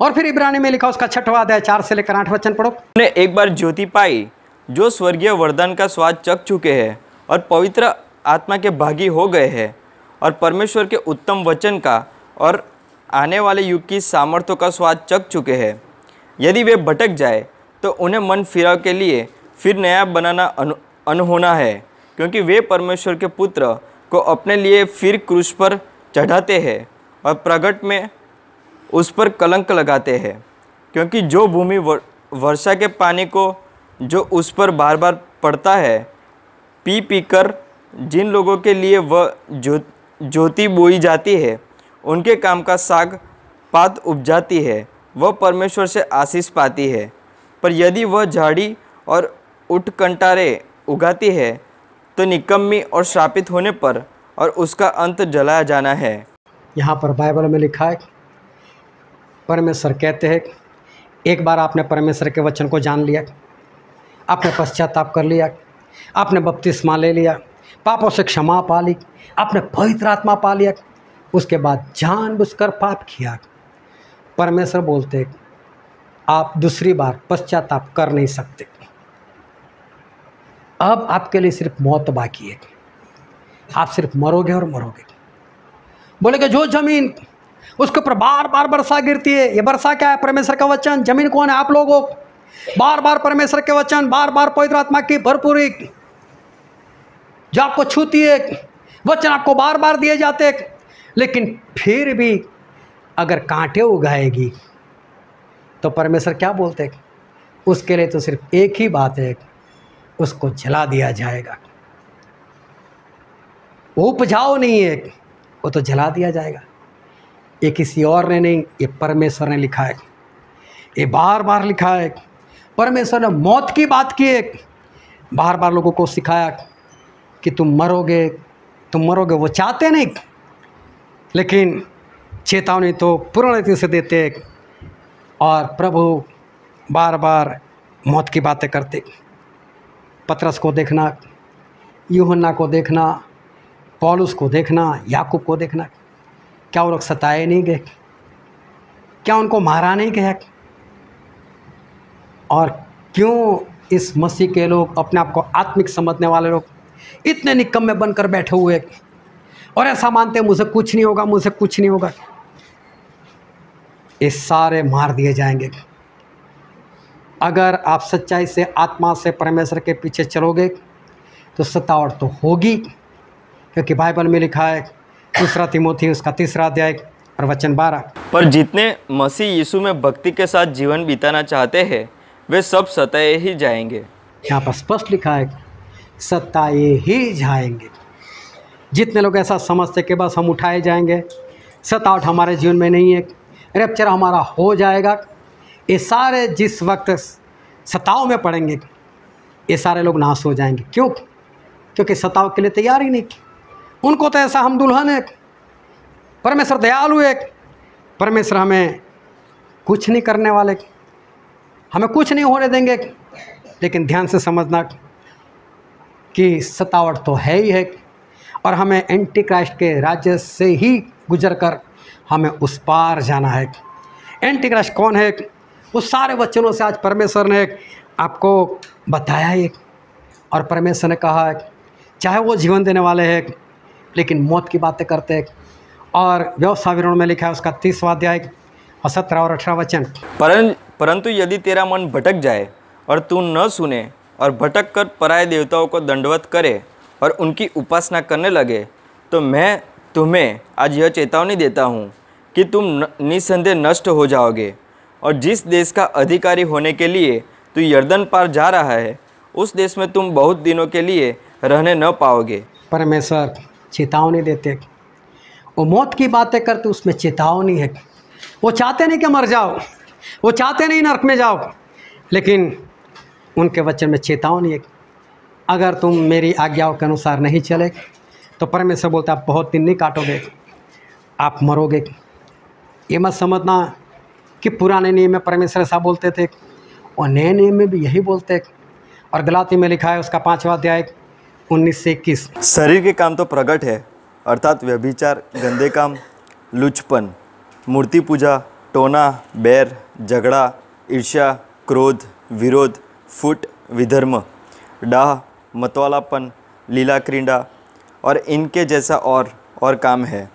और फिर इब्रानी में लिखा उसका 6वां अध्याय 4 से लेकर 8 वचन पढ़ो। ने एक बार ज्योति पाई जो स्वर्गीय वरदान का स्वाद चख चुके हैं और पवित्र आत्मा के भागी हो गए हैं और परमेश्वर के उत्तम वचन का और आने वाले युग की सामर्थ्यों का स्वाद चख चुके हैं। यदि वे भटक जाए तो उन्हें मन फिराव के लिए फिर नया बनाना अनहोना है, क्योंकि वे परमेश्वर के पुत्र को अपने लिए फिर क्रूस पर चढ़ाते हैं और प्रगट में उस पर कलंक लगाते हैं। क्योंकि जो भूमि वर्षा के पानी को जो उस पर बार बार पड़ता है पी पी कर जिन लोगों के लिए वह ज्योति बोई जाती है उनके काम का साग पात उपजाती है, वह परमेश्वर से आशीष पाती है। पर यदि वह झाड़ी और उठकंटारे उगाती है तो निकम्मी और श्रापित होने पर और उसका अंत जलाया जाना है। यहाँ पर बाइबल में लिखा है, परमेश्वर कहते हैं, एक बार आपने परमेश्वर के वचन को जान लिया, आपने पश्चाताप कर लिया, आपने बपतिस्मा ले लिया, पापों से क्षमा पा ली, आपने पवित्र आत्मा पा लिया, उसके बाद जानबूझकर पाप किया, परमेश्वर बोलते आप दूसरी बार पश्चाताप कर नहीं सकते। अब आपके लिए सिर्फ मौत बाकी है, आप सिर्फ मरोगे और मरोगे। बोले कि जो जमीन उसके ऊपर बार बार वर्षा गिरती है, ये वर्षा क्या है? परमेश्वर का वचन। जमीन कौन है? आप लोगों। बार बार परमेश्वर के वचन, बार बार पवित्र आत्मा की भरपूरी जो आपको छूती है, वचन आपको बार बार दिए जाते, लेकिन फिर भी अगर कांटे उगाएगी तो परमेश्वर क्या बोलते? उसके लिए तो सिर्फ एक ही बात है, उसको जला दिया जाएगा। वो उपजाऊ नहीं है, वो तो जला दिया जाएगा। ये किसी और ने नहीं, ये परमेश्वर ने लिखा है, ये बार बार लिखा है। परमेश्वर ने मौत की बात की है, बार बार लोगों को सिखाया कि तुम मरोगे, तुम मरोगे। वो चाहते नहीं, लेकिन चेतावनी तो पूर्ण रीति से देते और प्रभु बार बार मौत की बातें करते। पतरस को देखना, यूहन्ना को देखना, पौलुस को देखना, याकूब को देखना, क्या वो लोग सताए नहीं गए? क्या उनको मारा नहीं गया? और क्यों इस मसीह के लोग, अपने आप को आत्मिक समझने वाले लोग, इतने निकम्मे बनकर बैठे हुए और ऐसा मानते हैं मुझे कुछ नहीं होगा, मुझे कुछ नहीं होगा? ये सारे मार दिए जाएंगे। अगर आप सच्चाई से, आत्मा से परमेश्वर के पीछे चलोगे तो सतावट तो होगी, क्योंकि बाइबल में लिखा है 2 तिमोथी उसका 3 अध्याय और वचन 12। पर जितने मसीह यीशु में भक्ति के साथ जीवन बिताना चाहते हैं वे सब सताए ही जाएंगे। यहाँ पर स्पष्ट लिखा है सताए ही जाएंगे। जितने लोग ऐसा समझते कि बस हम उठाए जाएंगे, सतावट हमारे जीवन में नहीं है, रैप्चर हमारा हो जाएगा, ये सारे जिस वक्त सताव में पड़ेंगे ये सारे लोग नाश हो जाएंगे। क्यों? क्योंकि सताव के लिए तैयार ही नहीं। उनको तो ऐसा हम दुल्हन है, परमेश्वर दयालु है, परमेश्वर हमें कुछ नहीं करने वाले, हमें कुछ नहीं होने देंगे। लेकिन ध्यान से समझना कि सतावट तो है ही है और हमें एंटी क्राइस्ट के राज्य से ही गुजर कर हमें उस पार जाना है। एंटी क्राइस्ट कौन है? उस सारे वचनों से आज परमेश्वर ने आपको बताया है और परमेश्वर ने कहा है चाहे वो जीवन देने वाले हैं लेकिन मौत की बातें करते हैं। और व्यवस्था विवरण में लिखा है उसका 30वां अध्याय और 17 और 18 वचन। परंतु यदि तेरा मन भटक जाए और तू न सुने और भटक कर पराये देवताओं को दंडवत करे और उनकी उपासना करने लगे तो मैं तुम्हें आज यह चेतावनी देता हूँ कि तुम निस्संदेह नष्ट हो जाओगे। और जिस देश का अधिकारी होने के लिए तू यर्दन पार जा रहा है उस देश में तुम बहुत दिनों के लिए रहने न पाओगे। परमेश्वर चेतावनी देते, वो मौत की बातें करते उसमें चेतावनी है। वो चाहते नहीं कि मर जाओ, वो चाहते नहीं नरक में जाओ, लेकिन उनके वचन में चेतावनी है अगर तुम मेरी आज्ञाओं के अनुसार नहीं चले तो परमेश्वर बोलता आप बहुत दिन नहीं काटोगे, आप मरोगे। ये मत समझना कि पुराने नियम में परमेश्वर ऐसा बोलते थे और नए नियम में भी यही बोलते हैं। और गलाती में लिखा है उसका 5वां अध्याय 19 से 21। शरीर के काम तो प्रकट है, अर्थात व्यभिचार, गंदे काम, लुचपन, मूर्ति पूजा, टोना, बैर, झगड़ा, ईर्ष्या, क्रोध, विरोध, फुट, विधर्म, डाह, मतवालापन, लीला क्रीड़ा और इनके जैसा और काम है।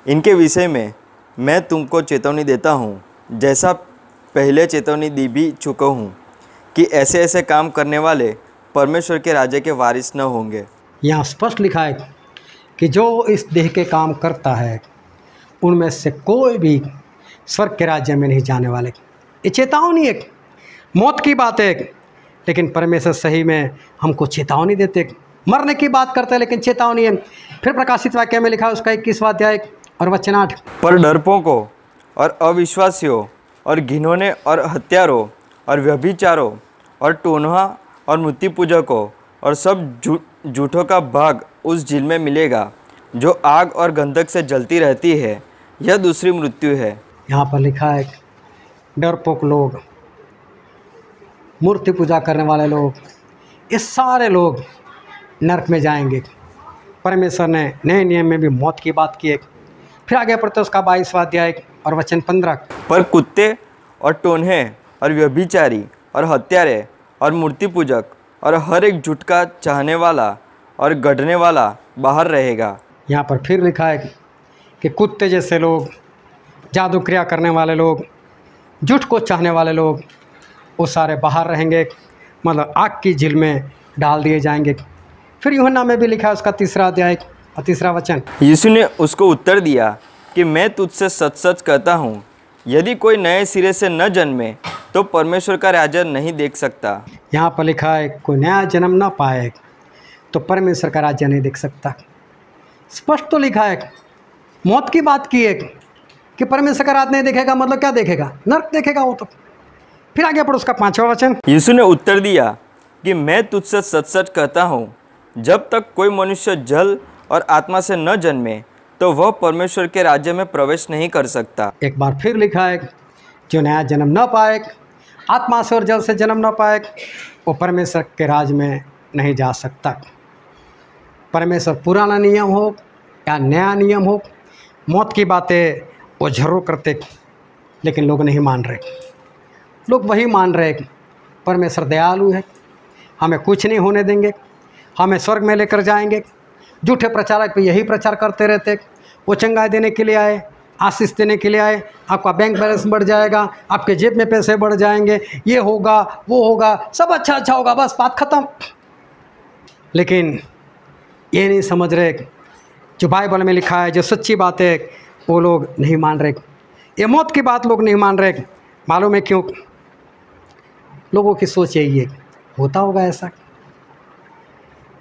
इनके विषय में मैं तुमको चेतावनी देता हूँ, जैसा पहले चेतावनी दी भी चुका हूँ कि ऐसे ऐसे काम करने वाले परमेश्वर के राज्य के वारिस न होंगे। यहाँ स्पष्ट लिखा है कि जो इस देह के काम करता है उनमें से कोई भी स्वर्ग के राज्य में नहीं जाने वाले। ये चेतावनी है, मौत की बात है, लेकिन परमेश्वर सही में हमको चेतावनी देते। मरने की बात करते हैं लेकिन चेतावनी है। फिर प्रकाशित वाक्य में लिखा है उसका 21वां अध्याय और वचन 8। पर डरपोकों और अविश्वासियों और घिनौने और हत्यारों और व्यभिचारों और टोनहा और मूर्ति पूजकों और सब झूठों का भाग उस झील में मिलेगा जो आग और गंधक से जलती रहती है। यह दूसरी मृत्यु है। यहाँ पर लिखा है डरपोक लोग, मूर्ति पूजा करने वाले लोग, ये सारे लोग नरक में जाएंगे। परमेश्वर ने नए नियम में भी मौत की बात की है। फिर आगे पढ़ते उसका 22वां अध्याय और वचन 15। पर कुत्ते और टोन्हे और व्यभिचारी और हत्यारे और मूर्ति पूजक और हर एक झूठ का चाहने वाला और गढ़ने वाला बाहर रहेगा। यहाँ पर फिर लिखा है कि कुत्ते जैसे लोग, जादू क्रिया करने वाले लोग, झूठ को चाहने वाले लोग, वो सारे बाहर रहेंगे, मतलब आग की झील में डाल दिए जाएंगे। फिर यूहन्ना में भी लिखा है उसका 3 अध्याय और 3 वचन। यीशु ने उसको उत्तर दिया कि मैं तुझसे सच सच कहता हूँ, यदि कोई नए सिरे से न जन्मे तो परमेश्वर का राज्य नहीं देख सकता। यहाँ पर लिखा है कोई नया जन्म ना पाए तो परमेश्वर का राज्य नहीं देख सकता। स्पष्ट तो लिखा है, मौत की बात की है कि परमेश्वर का राज्य नहीं देखेगा, मतलब क्या देखेगा? नरक देखेगा वो तो। फिर आगे पढ़ो उसका 5वां वचन। यीशु ने उत्तर दिया कि मैं तुझसे सच सच कहता हूँ, जब तक कोई मनुष्य जल और आत्मा से न जन्मे तो वह परमेश्वर के राज्य में प्रवेश नहीं कर सकता। एक बार फिर लिखा है जो नया जन्म न पाए, आत्मा से और जल से जन्म न पाए, वो परमेश्वर के राज में नहीं जा सकता। परमेश्वर पुराना नियम हो या नया नियम हो, मौत की बातें वो ज़रूर करते, लेकिन लोग नहीं मान रहे। लोग वही मान रहे कि परमेश्वर दयालु है, हमें कुछ नहीं होने देंगे, हमें स्वर्ग में लेकर जाएंगे। झूठे प्रचारक भी यही प्रचार करते रहते, वो चंगाई देने के लिए आए, आशीष देने के लिए आए, आपका बैंक बैलेंस बढ़ जाएगा, आपके जेब में पैसे बढ़ जाएंगे, ये होगा वो होगा, सब अच्छा अच्छा होगा, बस बात ख़त्म। लेकिन ये नहीं समझ रहे जो बाइबल में लिखा है, जो सच्ची बात है, वो लोग नहीं मान रहे। ये मौत की बात लोग नहीं मान रहे। मालूम है क्यों? लोगों की सोच यही है, होता होगा ऐसा,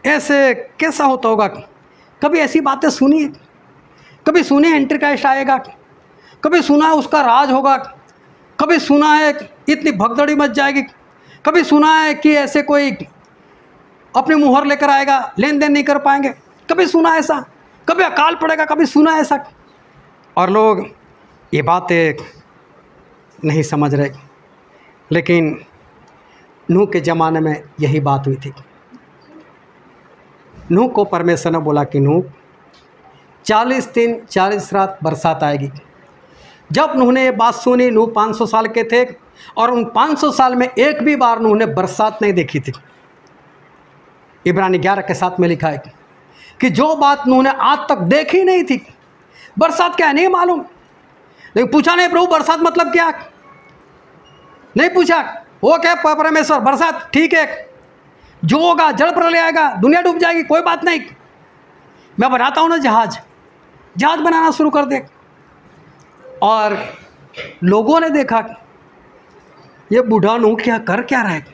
ऐसे कैसा होता होगा? कभी ऐसी बातें सुनी है? कभी सुने एंटीक्राइस्ट आएगा? कभी सुना है उसका राज होगा? कभी सुना है इतनी भगदड़ी मच जाएगी? कभी सुना है कि ऐसे कोई अपनी मुहर लेकर आएगा, लेन देन नहीं कर पाएंगे? कभी सुना ऐसा? कभी अकाल पड़ेगा? कभी सुना ऐसा? और लोग ये बातें नहीं समझ रहे। लेकिन नूह के ज़माने में यही बात हुई थी। नूह को परमेश्वर ने बोला कि नूह 40 दिन 40 रात बरसात आएगी। जब नूह ने ये बात सुनी, नूह 500 साल के थे और उन 500 साल में एक भी बार नूह ने बरसात नहीं देखी थी। इब्रानी 11 के 7 में लिखा है कि जो बात नूह ने आज तक देखी नहीं थी, बरसात क्या है नहीं मालूम। लेकिन पूछा नहीं, प्रभु बरसात मतलब क्या? नहीं पूछा। वो क्या परमेश्वर, बरसात ठीक है, जो होगा जल प्रलय आएगा, दुनिया डूब जाएगी, कोई बात नहीं, मैं बनाता हूँ ना जहाज बनाना शुरू कर दे। और लोगों ने देखा ये बूढ़ा नूह क्या रहा है?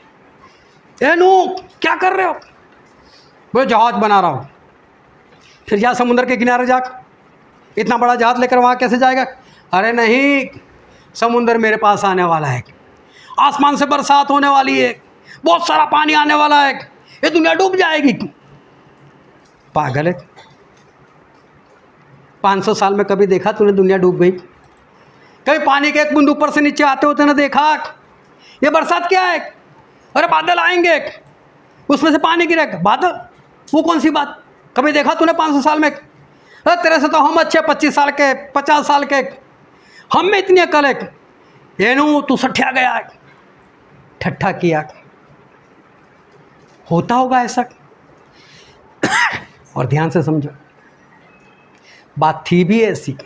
ए नूह क्या कर रहे हो? वो जहाज बना रहा हूँ। फिर जा समुद्र के किनारे जा, इतना बड़ा जहाज लेकर वहाँ कैसे जाएगा? अरे नहीं, समुद्र मेरे पास आने वाला है, आसमान से बरसात होने वाली है, बहुत सारा पानी आने वाला है, ये दुनिया डूब जाएगी। पागल है, 500 साल में कभी देखा तूने दुनिया डूब गई? कभी पानी के एक बूंद ऊपर से नीचे आते होते ना देखा? ये बरसात क्या है? अरे बादल आएंगे, उसमें से पानी गिरेगा। बादल वो कौन सी बात? कभी देखा तूने 500 साल में? अरे तेरे से तो हम अच्छे 25 साल के 50 साल के, हम में इतनी अकल है। ये नू तू सठिया गया, ठट्ठा किया। होता होगा ऐसा। और ध्यान से समझो, बात थी भी ऐसी,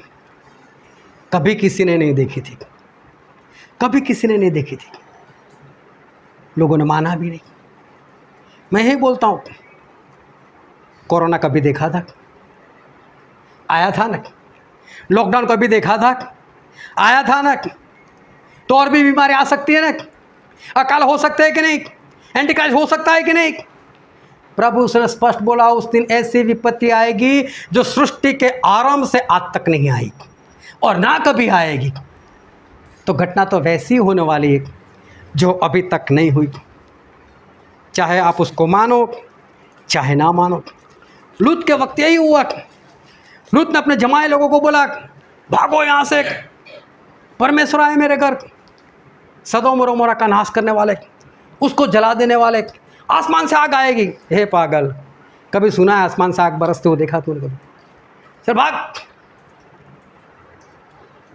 कभी किसी ने नहीं देखी थी, कभी किसी ने नहीं देखी थी, लोगों ने माना भी नहीं। मैं यही बोलता हूँ, कोरोना कभी देखा था? आया था ना। लॉकडाउन कभी देखा था? आया था ना। तो और भी बीमारी आ सकती है ना, अकाल हो सकते है कि नहीं, एंटीक्राइस्ट हो सकता है कि नहीं। प्रभु उसने स्पष्ट बोला, उस दिन ऐसी विपत्ति आएगी जो सृष्टि के आरंभ से आज तक नहीं आई और ना कभी आएगी। तो घटना तो वैसी होने वाली है जो अभी तक नहीं हुई, चाहे आप उसको मानो चाहे ना मानो। लूत के वक्त यही हुआ। लूत ने अपने जमाए लोगों को बोला, भागो यहाँ से, परमेश्वर आए मेरे घर, सदोम और अमोरा का नाश करने वाले, उसको जला देने वाले, आसमान से आग आएगी। हे पागल, कभी सुना है आसमान से आग बरसते हो? देखा तूने कभी? चल भाग।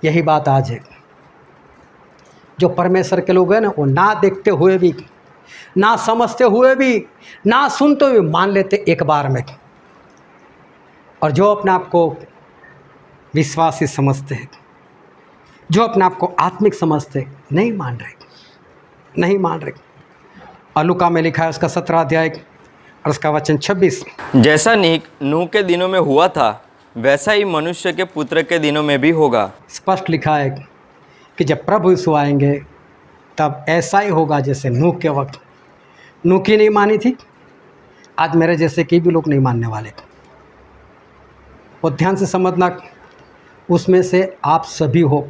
यही बात आज है। जो परमेश्वर के लोग हैं ना, वो ना देखते हुए भी, ना समझते हुए भी, ना सुनते हुए मान लेते एक बार में। और जो अपने आप को विश्वासी समझते हैं, जो अपने आप को आत्मिक समझते हैं, नहीं मान रहे। और लूका में लिखा है उसका 17 अध्याय और उसका वचन 26, जैसा नूह के दिनों में हुआ था वैसा ही मनुष्य के पुत्र के दिनों में भी होगा। स्पष्ट लिखा है कि जब प्रभु यीशु आएंगे तब ऐसा ही होगा जैसे नूह के वक्त। नूह की नहीं मानी थी, आज मेरे जैसे की भी लोग नहीं मानने वाले। और ध्यान से समझना, उसमें से आप सभी हो।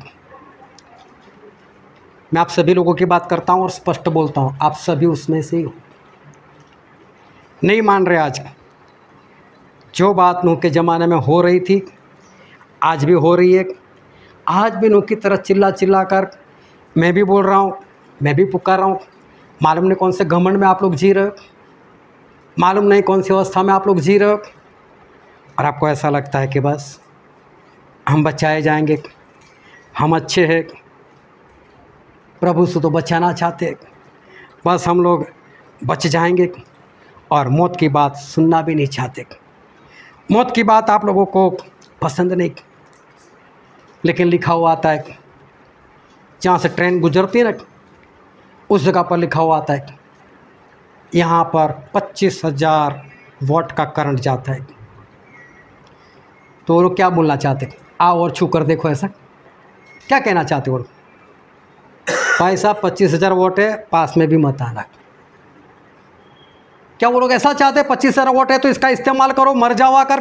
मैं आप सभी लोगों की बात करता हूँ और स्पष्ट बोलता हूँ, आप सभी उसमें से ही हो। नहीं मान रहे। आज जो बात नूह के ज़माने में हो रही थी आज भी हो रही है। आज भी नूह की तरह चिल्ला कर मैं भी बोल रहा हूँ, मैं भी पुकार रहा हूँ। मालूम नहीं कौन से घमंड में आप लोग जी रहे हो, मालूम नहीं कौन सी अवस्था में आप लोग जी रहे हो, और आपको ऐसा लगता है कि बस हम बचाए जाएंगे, हम अच्छे हैं, प्रभु से तो बचाना चाहते, बस हम लोग बच जाएंगे और मौत की बात सुनना भी नहीं चाहते। मौत की बात आप लोगों को पसंद नहीं। लेकिन लिखा हुआ आता है, जहाँ से ट्रेन गुजरती है ना, उस जगह पर लिखा हुआ आता है यहाँ पर 25,000 वॉट का करंट जाता है। तो वो लोग क्या बोलना चाहते, आओ और छू कर देखो, ऐसा क्या कहना चाहते वो लोग? भाई साहब 25,000 वॉट है, पास में भी मत आना। क्या वो लोग ऐसा चाहते 25,000 वॉट है तो इसका इस्तेमाल करो, मर जाओ आकर?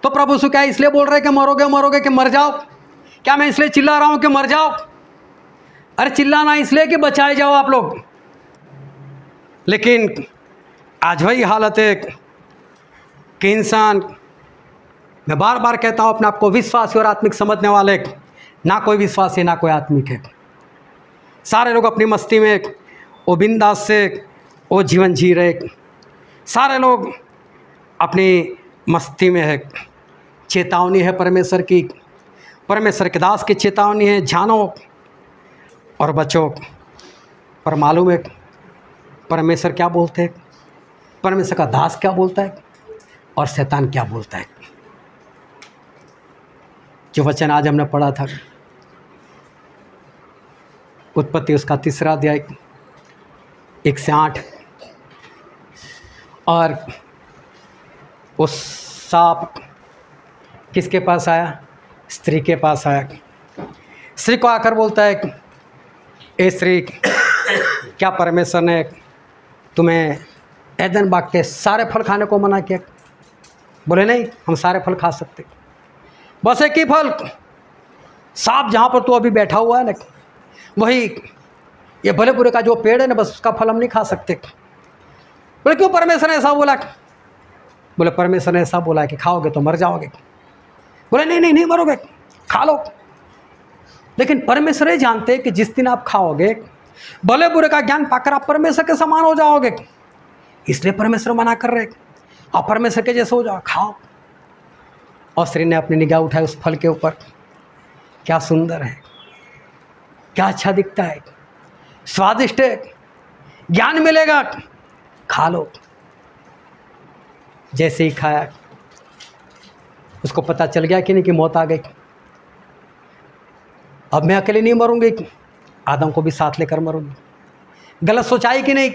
तो प्रभु यीशु क्या इसलिए बोल रहे हैं कि मरोगे मरोगे कि मर जाओ? क्या मैं इसलिए चिल्ला रहा हूं कि मर जाओ? अरे चिल्लाना इसलिए कि बचाए जाओ आप लोग। लेकिन आज वही हालत है कि इंसान, मैं बार बार कहता हूं अपने आप को विश्वासी और आत्मिक समझने वाले, ना कोई विश्वासी ना कोई आत्मिक है। सारे लोग अपनी मस्ती में वो बिंदास से वो जीवन जी रहे, सारे लोग अपनी मस्ती में है। चेतावनी है परमेश्वर की, परमेश्वर के दास की चेतावनी है, जानो और बचो। पर मालूम है परमेश्वर क्या बोलते हैं, परमेश्वर का दास क्या बोलता है और शैतान क्या बोलता है। जो वचन आज हमने पढ़ा था, उत्पत्ति उसका 3 अध्याय 1 से 8, और उस सांप किसके पास आया? स्त्री के पास आया। स्त्री को आकर बोलता है, ए स्त्री, क्या परमेश्वर ने तुम्हें एदन बाग के सारे फल खाने को मना किया? बोले नहीं, हम सारे फल खा सकते, बस एक ही फल, सांप जहाँ पर तू अभी बैठा हुआ है ना, वही ये भले बुरे का जो पेड़ है ना, बस उसका फल हम नहीं खा सकते। बोले क्यों परमेश्वर ने ऐसा बोला? बोले परमेश्वर ने ऐसा बोला कि खाओगे तो मर जाओगे। बोले नहीं नहीं नहीं मरोगे, खा लो। लेकिन परमेश्वर ये जानते हैं कि जिस दिन आप खाओगे, भले बुरे का ज्ञान पाकर आप परमेश्वर के समान हो जाओगे, इसलिए परमेश्वर मना कर रहे, आप परमेश्वर के जैसे हो जाओ, खाओ। और स्त्री ने अपनी निगाह उठाई उस फल के ऊपर, क्या सुंदर है, क्या अच्छा दिखता है, स्वादिष्ट है, ज्ञान मिलेगा, खा लो। जैसे ही खाया, उसको पता चल गया कि नहीं कि मौत आ गई। अब मैं अकेले नहीं मरूंगी, आदम को भी साथ लेकर मरूंगी। गलत सोचाई कि नहीं?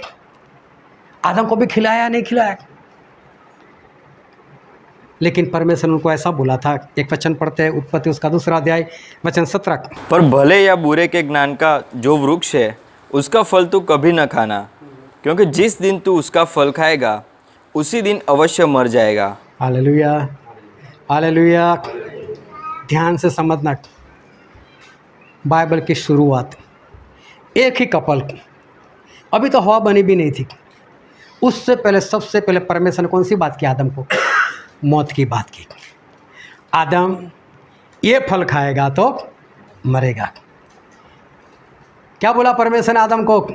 आदम को भी खिलाया नहीं खिलाया? लेकिन परमेश्वर उनको ऐसा बोला था। एक वचन पढ़ते हैं, उत्पत्ति उसका 2 अध्याय वचन 17। पर भले या बुरे के ज्ञान का जो वृक्ष है, उसका फल तू कभी न खाना, क्योंकि जिस दिन तू उसका फल खाएगा उसी दिन अवश्य मर जाएगा। Hallelujah, hallelujah. ध्यान से समझना, बाइबल की शुरुआत एक ही कपल की, अभी तो हवा बनी भी नहीं थी, उससे पहले सबसे पहले परमेश्वर ने कौन सी बात की? आदम को मौत की बात की। आदम ये फल खाएगा तो मरेगा। क्या बोला परमेश्वर ने आदम को?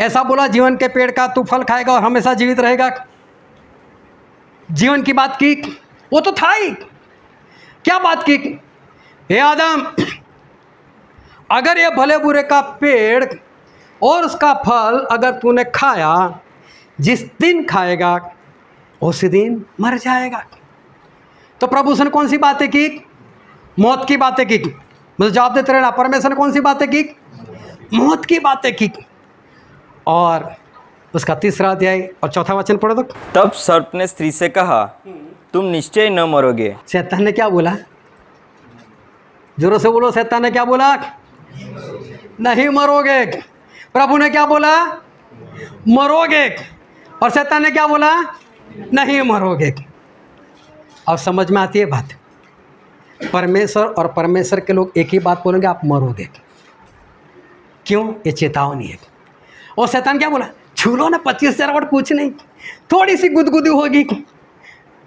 ऐसा बोला, जीवन के पेड़ का तू फल खाएगा और हमेशा जीवित रहेगा। जीवन की बात की, वो तो था ही। क्या बात की? हे आदम, अगर ये भले बुरे का पेड़ और उसका फल अगर तूने खाया, जिस दिन खाएगा उसी दिन मर जाएगा। तो प्रभु ने कौन सी बातें की? मौत की बातें की। मुझे जवाब देते रहना, परमेश्वर ने कौन सी बातें की? मौत की बातें की। और उसका 3 अध्याय और 4 वचन पढ़ो तो। तब सर्प ने स्त्री से कहा, तुम निश्चय न मरोगे। शैतान ने क्या बोला? जोरों से बोलो, शैतान ने क्या बोला? नहीं मरोगे। प्रभु ने क्या बोला? मरोगे। और शैतान ने क्या बोला? नहीं मरोगे। अब समझ में आती है बात? परमेश्वर और परमेश्वर के लोग एक ही बात बोलेंगे, आप मरोगे। क्यों? ये चेतावनी है। और शैतान क्या बोला? छू लो ना, 25,000 वोट, कुछ नहीं, थोड़ी सी गुदगुदी होगी,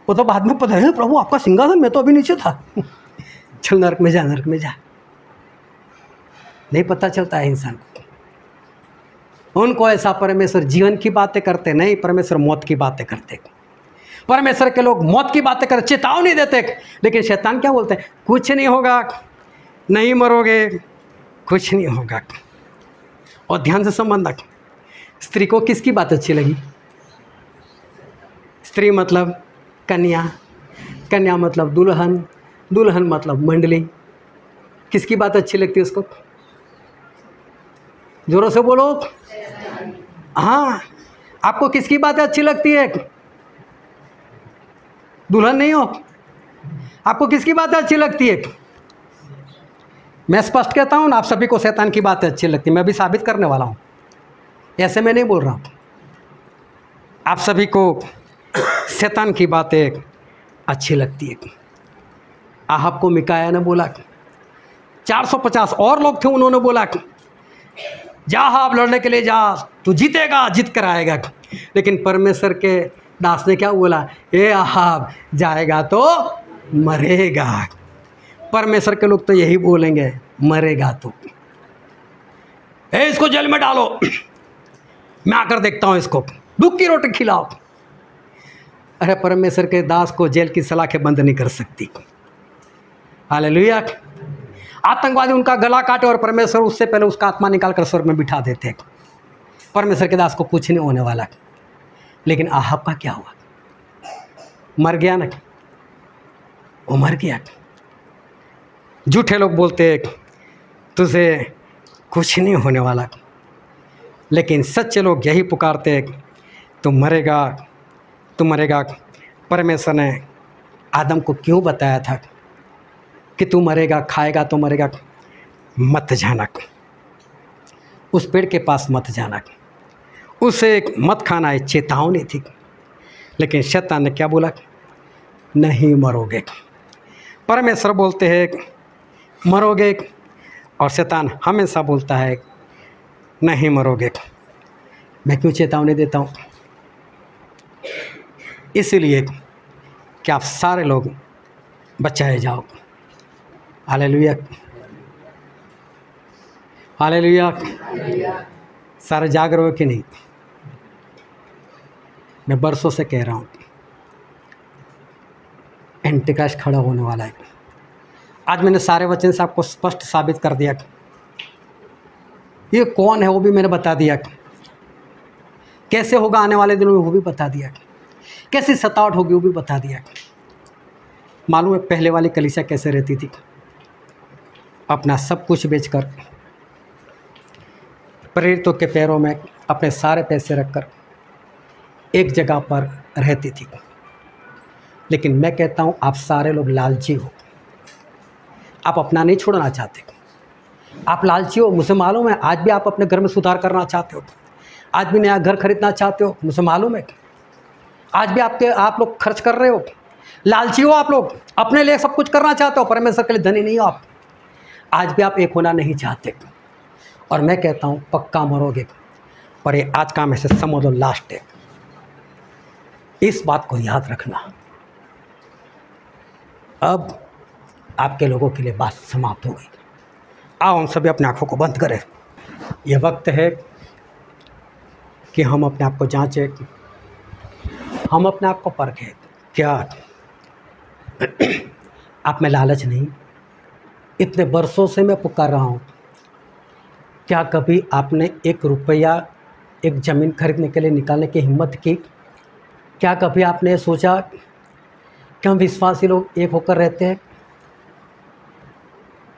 वो तो बाद में पता है। प्रभु आपका सिंहासन, मैं तो अभी नीचे था। चल नरक में जा, नरक में जा। नहीं पता चलता है इंसान को। उनको ऐसा परमेश्वर जीवन की बातें करते नहीं, परमेश्वर मौत की बातें करते। परमेश्वर के लोग मौत की बातें कर, चेतावनी देते, लेकिन शैतान क्या बोलते हैं? कुछ नहीं होगा, नहीं मरोगे, कुछ नहीं होगा। और ध्यान से संबंध रख, स्त्री को किसकी बात अच्छी लगी? स्त्री मतलब कन्या, कन्या मतलब दुल्हन, दुल्हन मतलब मंडली। किसकी बात अच्छी लगती है उसको? जोरों से बोलो। हाँ, आपको किसकी बात अच्छी लगती है? दुल्हन नहीं हो, आपको किसकी बात अच्छी लगती है? मैं स्पष्ट कहता हूँ ना, आप सभी को शैतान की बातें अच्छी लगती है। मैं भी साबित करने वाला हूँ, ऐसे मैं नहीं बोल रहा हूँ। आप सभी को शैतान की बातें अच्छी लगती है। आहब को मिकाया ने बोला, 450 और लोग थे, उन्होंने बोला जा आप लड़ने के लिए जा, तू जीतेगा, जीत कर आएगा। लेकिन परमेश्वर के दास ने क्या बोला? ए आहब, जाएगा तो मरेगा। परमेश्वर के लोग तो यही बोलेंगे, मरेगा तो। इसको जेल में डालो, मैं आकर देखता हूं इसको, दुख की रोटी खिलाओ। अरे परमेश्वर के दास को जेल की सलाखें बंद नहीं कर सकती। हालेलुया। आतंकवादी उनका गला काटे और परमेश्वर उससे पहले उसका आत्मा निकाल कर स्वर्ग में बिठा देते। परमेश्वर के दास को कुछ नहीं होने वाला। लेकिन आहब का क्या हुआ? मर गया ना, वो मर गया। झूठे लोग बोलते तुझे कुछ नहीं होने वाला, लेकिन सच्चे लोग यही पुकारते तू मरेगा, तू मरेगा। परमेश्वर ने आदम को क्यों बताया था कि तू मरेगा, खाएगा तो मरेगा? मत जाना, उस पेड़ के पास मत जाना, उसे मत खाना, है चेतावनी थी। लेकिन शैतान ने क्या बोला? नहीं मरोगे। परमेश्वर बोलते हैं मरोगे, और शैतान हमेशा बोलता है नहीं मरोगे। मैं क्यों चेतावनी देता हूँ? इसीलिए कि आप सारे लोग बचाए जाओ। Hallelujah, hallelujah. सारे जाग रहे हो कि नहीं? मैं बरसों से कह रहा हूँ एंटीक्राइस्ट खड़ा होने वाला है। आज मैंने सारे वचन से आपको स्पष्ट साबित कर दिया। ये कौन है वो भी मैंने बता दिया, कैसे होगा आने वाले दिनों में वो भी बता दिया, कैसी सतावट होगी वो भी बता दिया। मालूम है पहले वाली कलीसिया कैसे रहती थी? अपना सब कुछ बेचकर प्रेरितों के पैरों में अपने सारे पैसे रखकर एक जगह पर रहती थी। लेकिन मैं कहता हूँ आप सारे लोग लालची हो, आप अपना नहीं छोड़ना चाहते, आप लालची हो। मुझे मालूम है आज भी आप अपने घर में सुधार करना चाहते हो, आज भी नया घर खरीदना चाहते हो, मुझे मालूम है। आज भी आप लोग खर्च कर रहे हो, लालची हो आप लोग, अपने लिए सब कुछ करना चाहते हो, परमेश्वर के लिए धनी नहीं हो आप। आज भी आप एक होना नहीं चाहते, और मैं कहता हूँ पक्का मरोगे। और ये आज का मैसेज समझ लो, लास्ट है, इस बात को याद रखना। अब आपके लोगों के लिए बात समाप्त हो गई। आओ हम सभी अपने आंखों को बंद करें। यह वक्त है कि हम अपने आप को जांचें, हम अपने आप को परखें। क्या आप में लालच नहीं? इतने वर्षों से मैं पुकार रहा हूँ, क्या कभी आपने 1 रुपया एक ज़मीन खरीदने के लिए निकालने की हिम्मत की? क्या कभी आपने सोचा कि हम विश्वासी लोग एक होकर रहते हैं?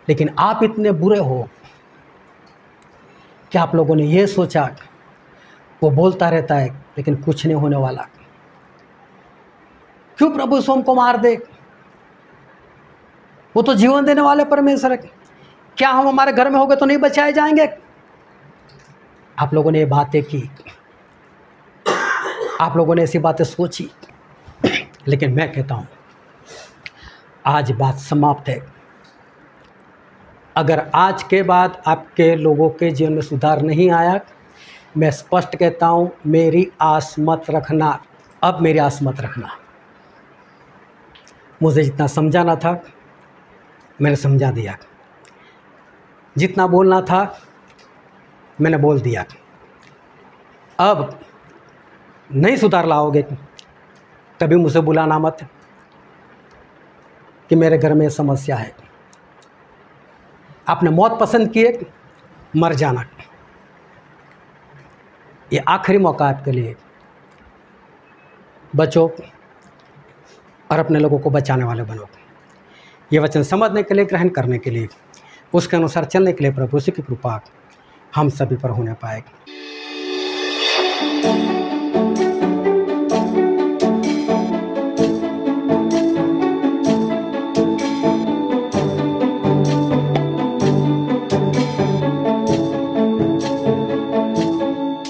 लेकिन आप इतने बुरे हो कि आप लोगों ने ये सोचा वो बोलता रहता है लेकिन कुछ नहीं होने वाला, क्यों प्रभु यीशु हमको मार दे, वो तो जीवन देने वाले परमेश्वर है, क्या हम हमारे घर में होंगे तो नहीं बचाए जाएंगे? आप लोगों ने ये बातें की, आप लोगों ने ऐसी बातें सोची, लेकिन मैं कहता हूँ आज बात समाप्त है। अगर आज के बाद आपके लोगों के जीवन में सुधार नहीं आया, मैं स्पष्ट कहता हूँ मेरी आस मत रखना। अब मेरी आस मत रखना। मुझे जितना समझाना था मैंने समझा दिया, जितना बोलना था मैंने बोल दिया। अब नहीं सुधार लाओगे कभी मुझे बुलाना मत कि मेरे घर में समस्या है। आपने मौत पसंद की है, मर जाना। ये आखिरी मौका आपके लिए। बचो और अपने लोगों को बचाने वाले बनो। ये वचन समझने के लिए, ग्रहण करने के लिए, उसके अनुसार चलने के लिए प्रभु की कृपा हम सभी पर होने पाएगी।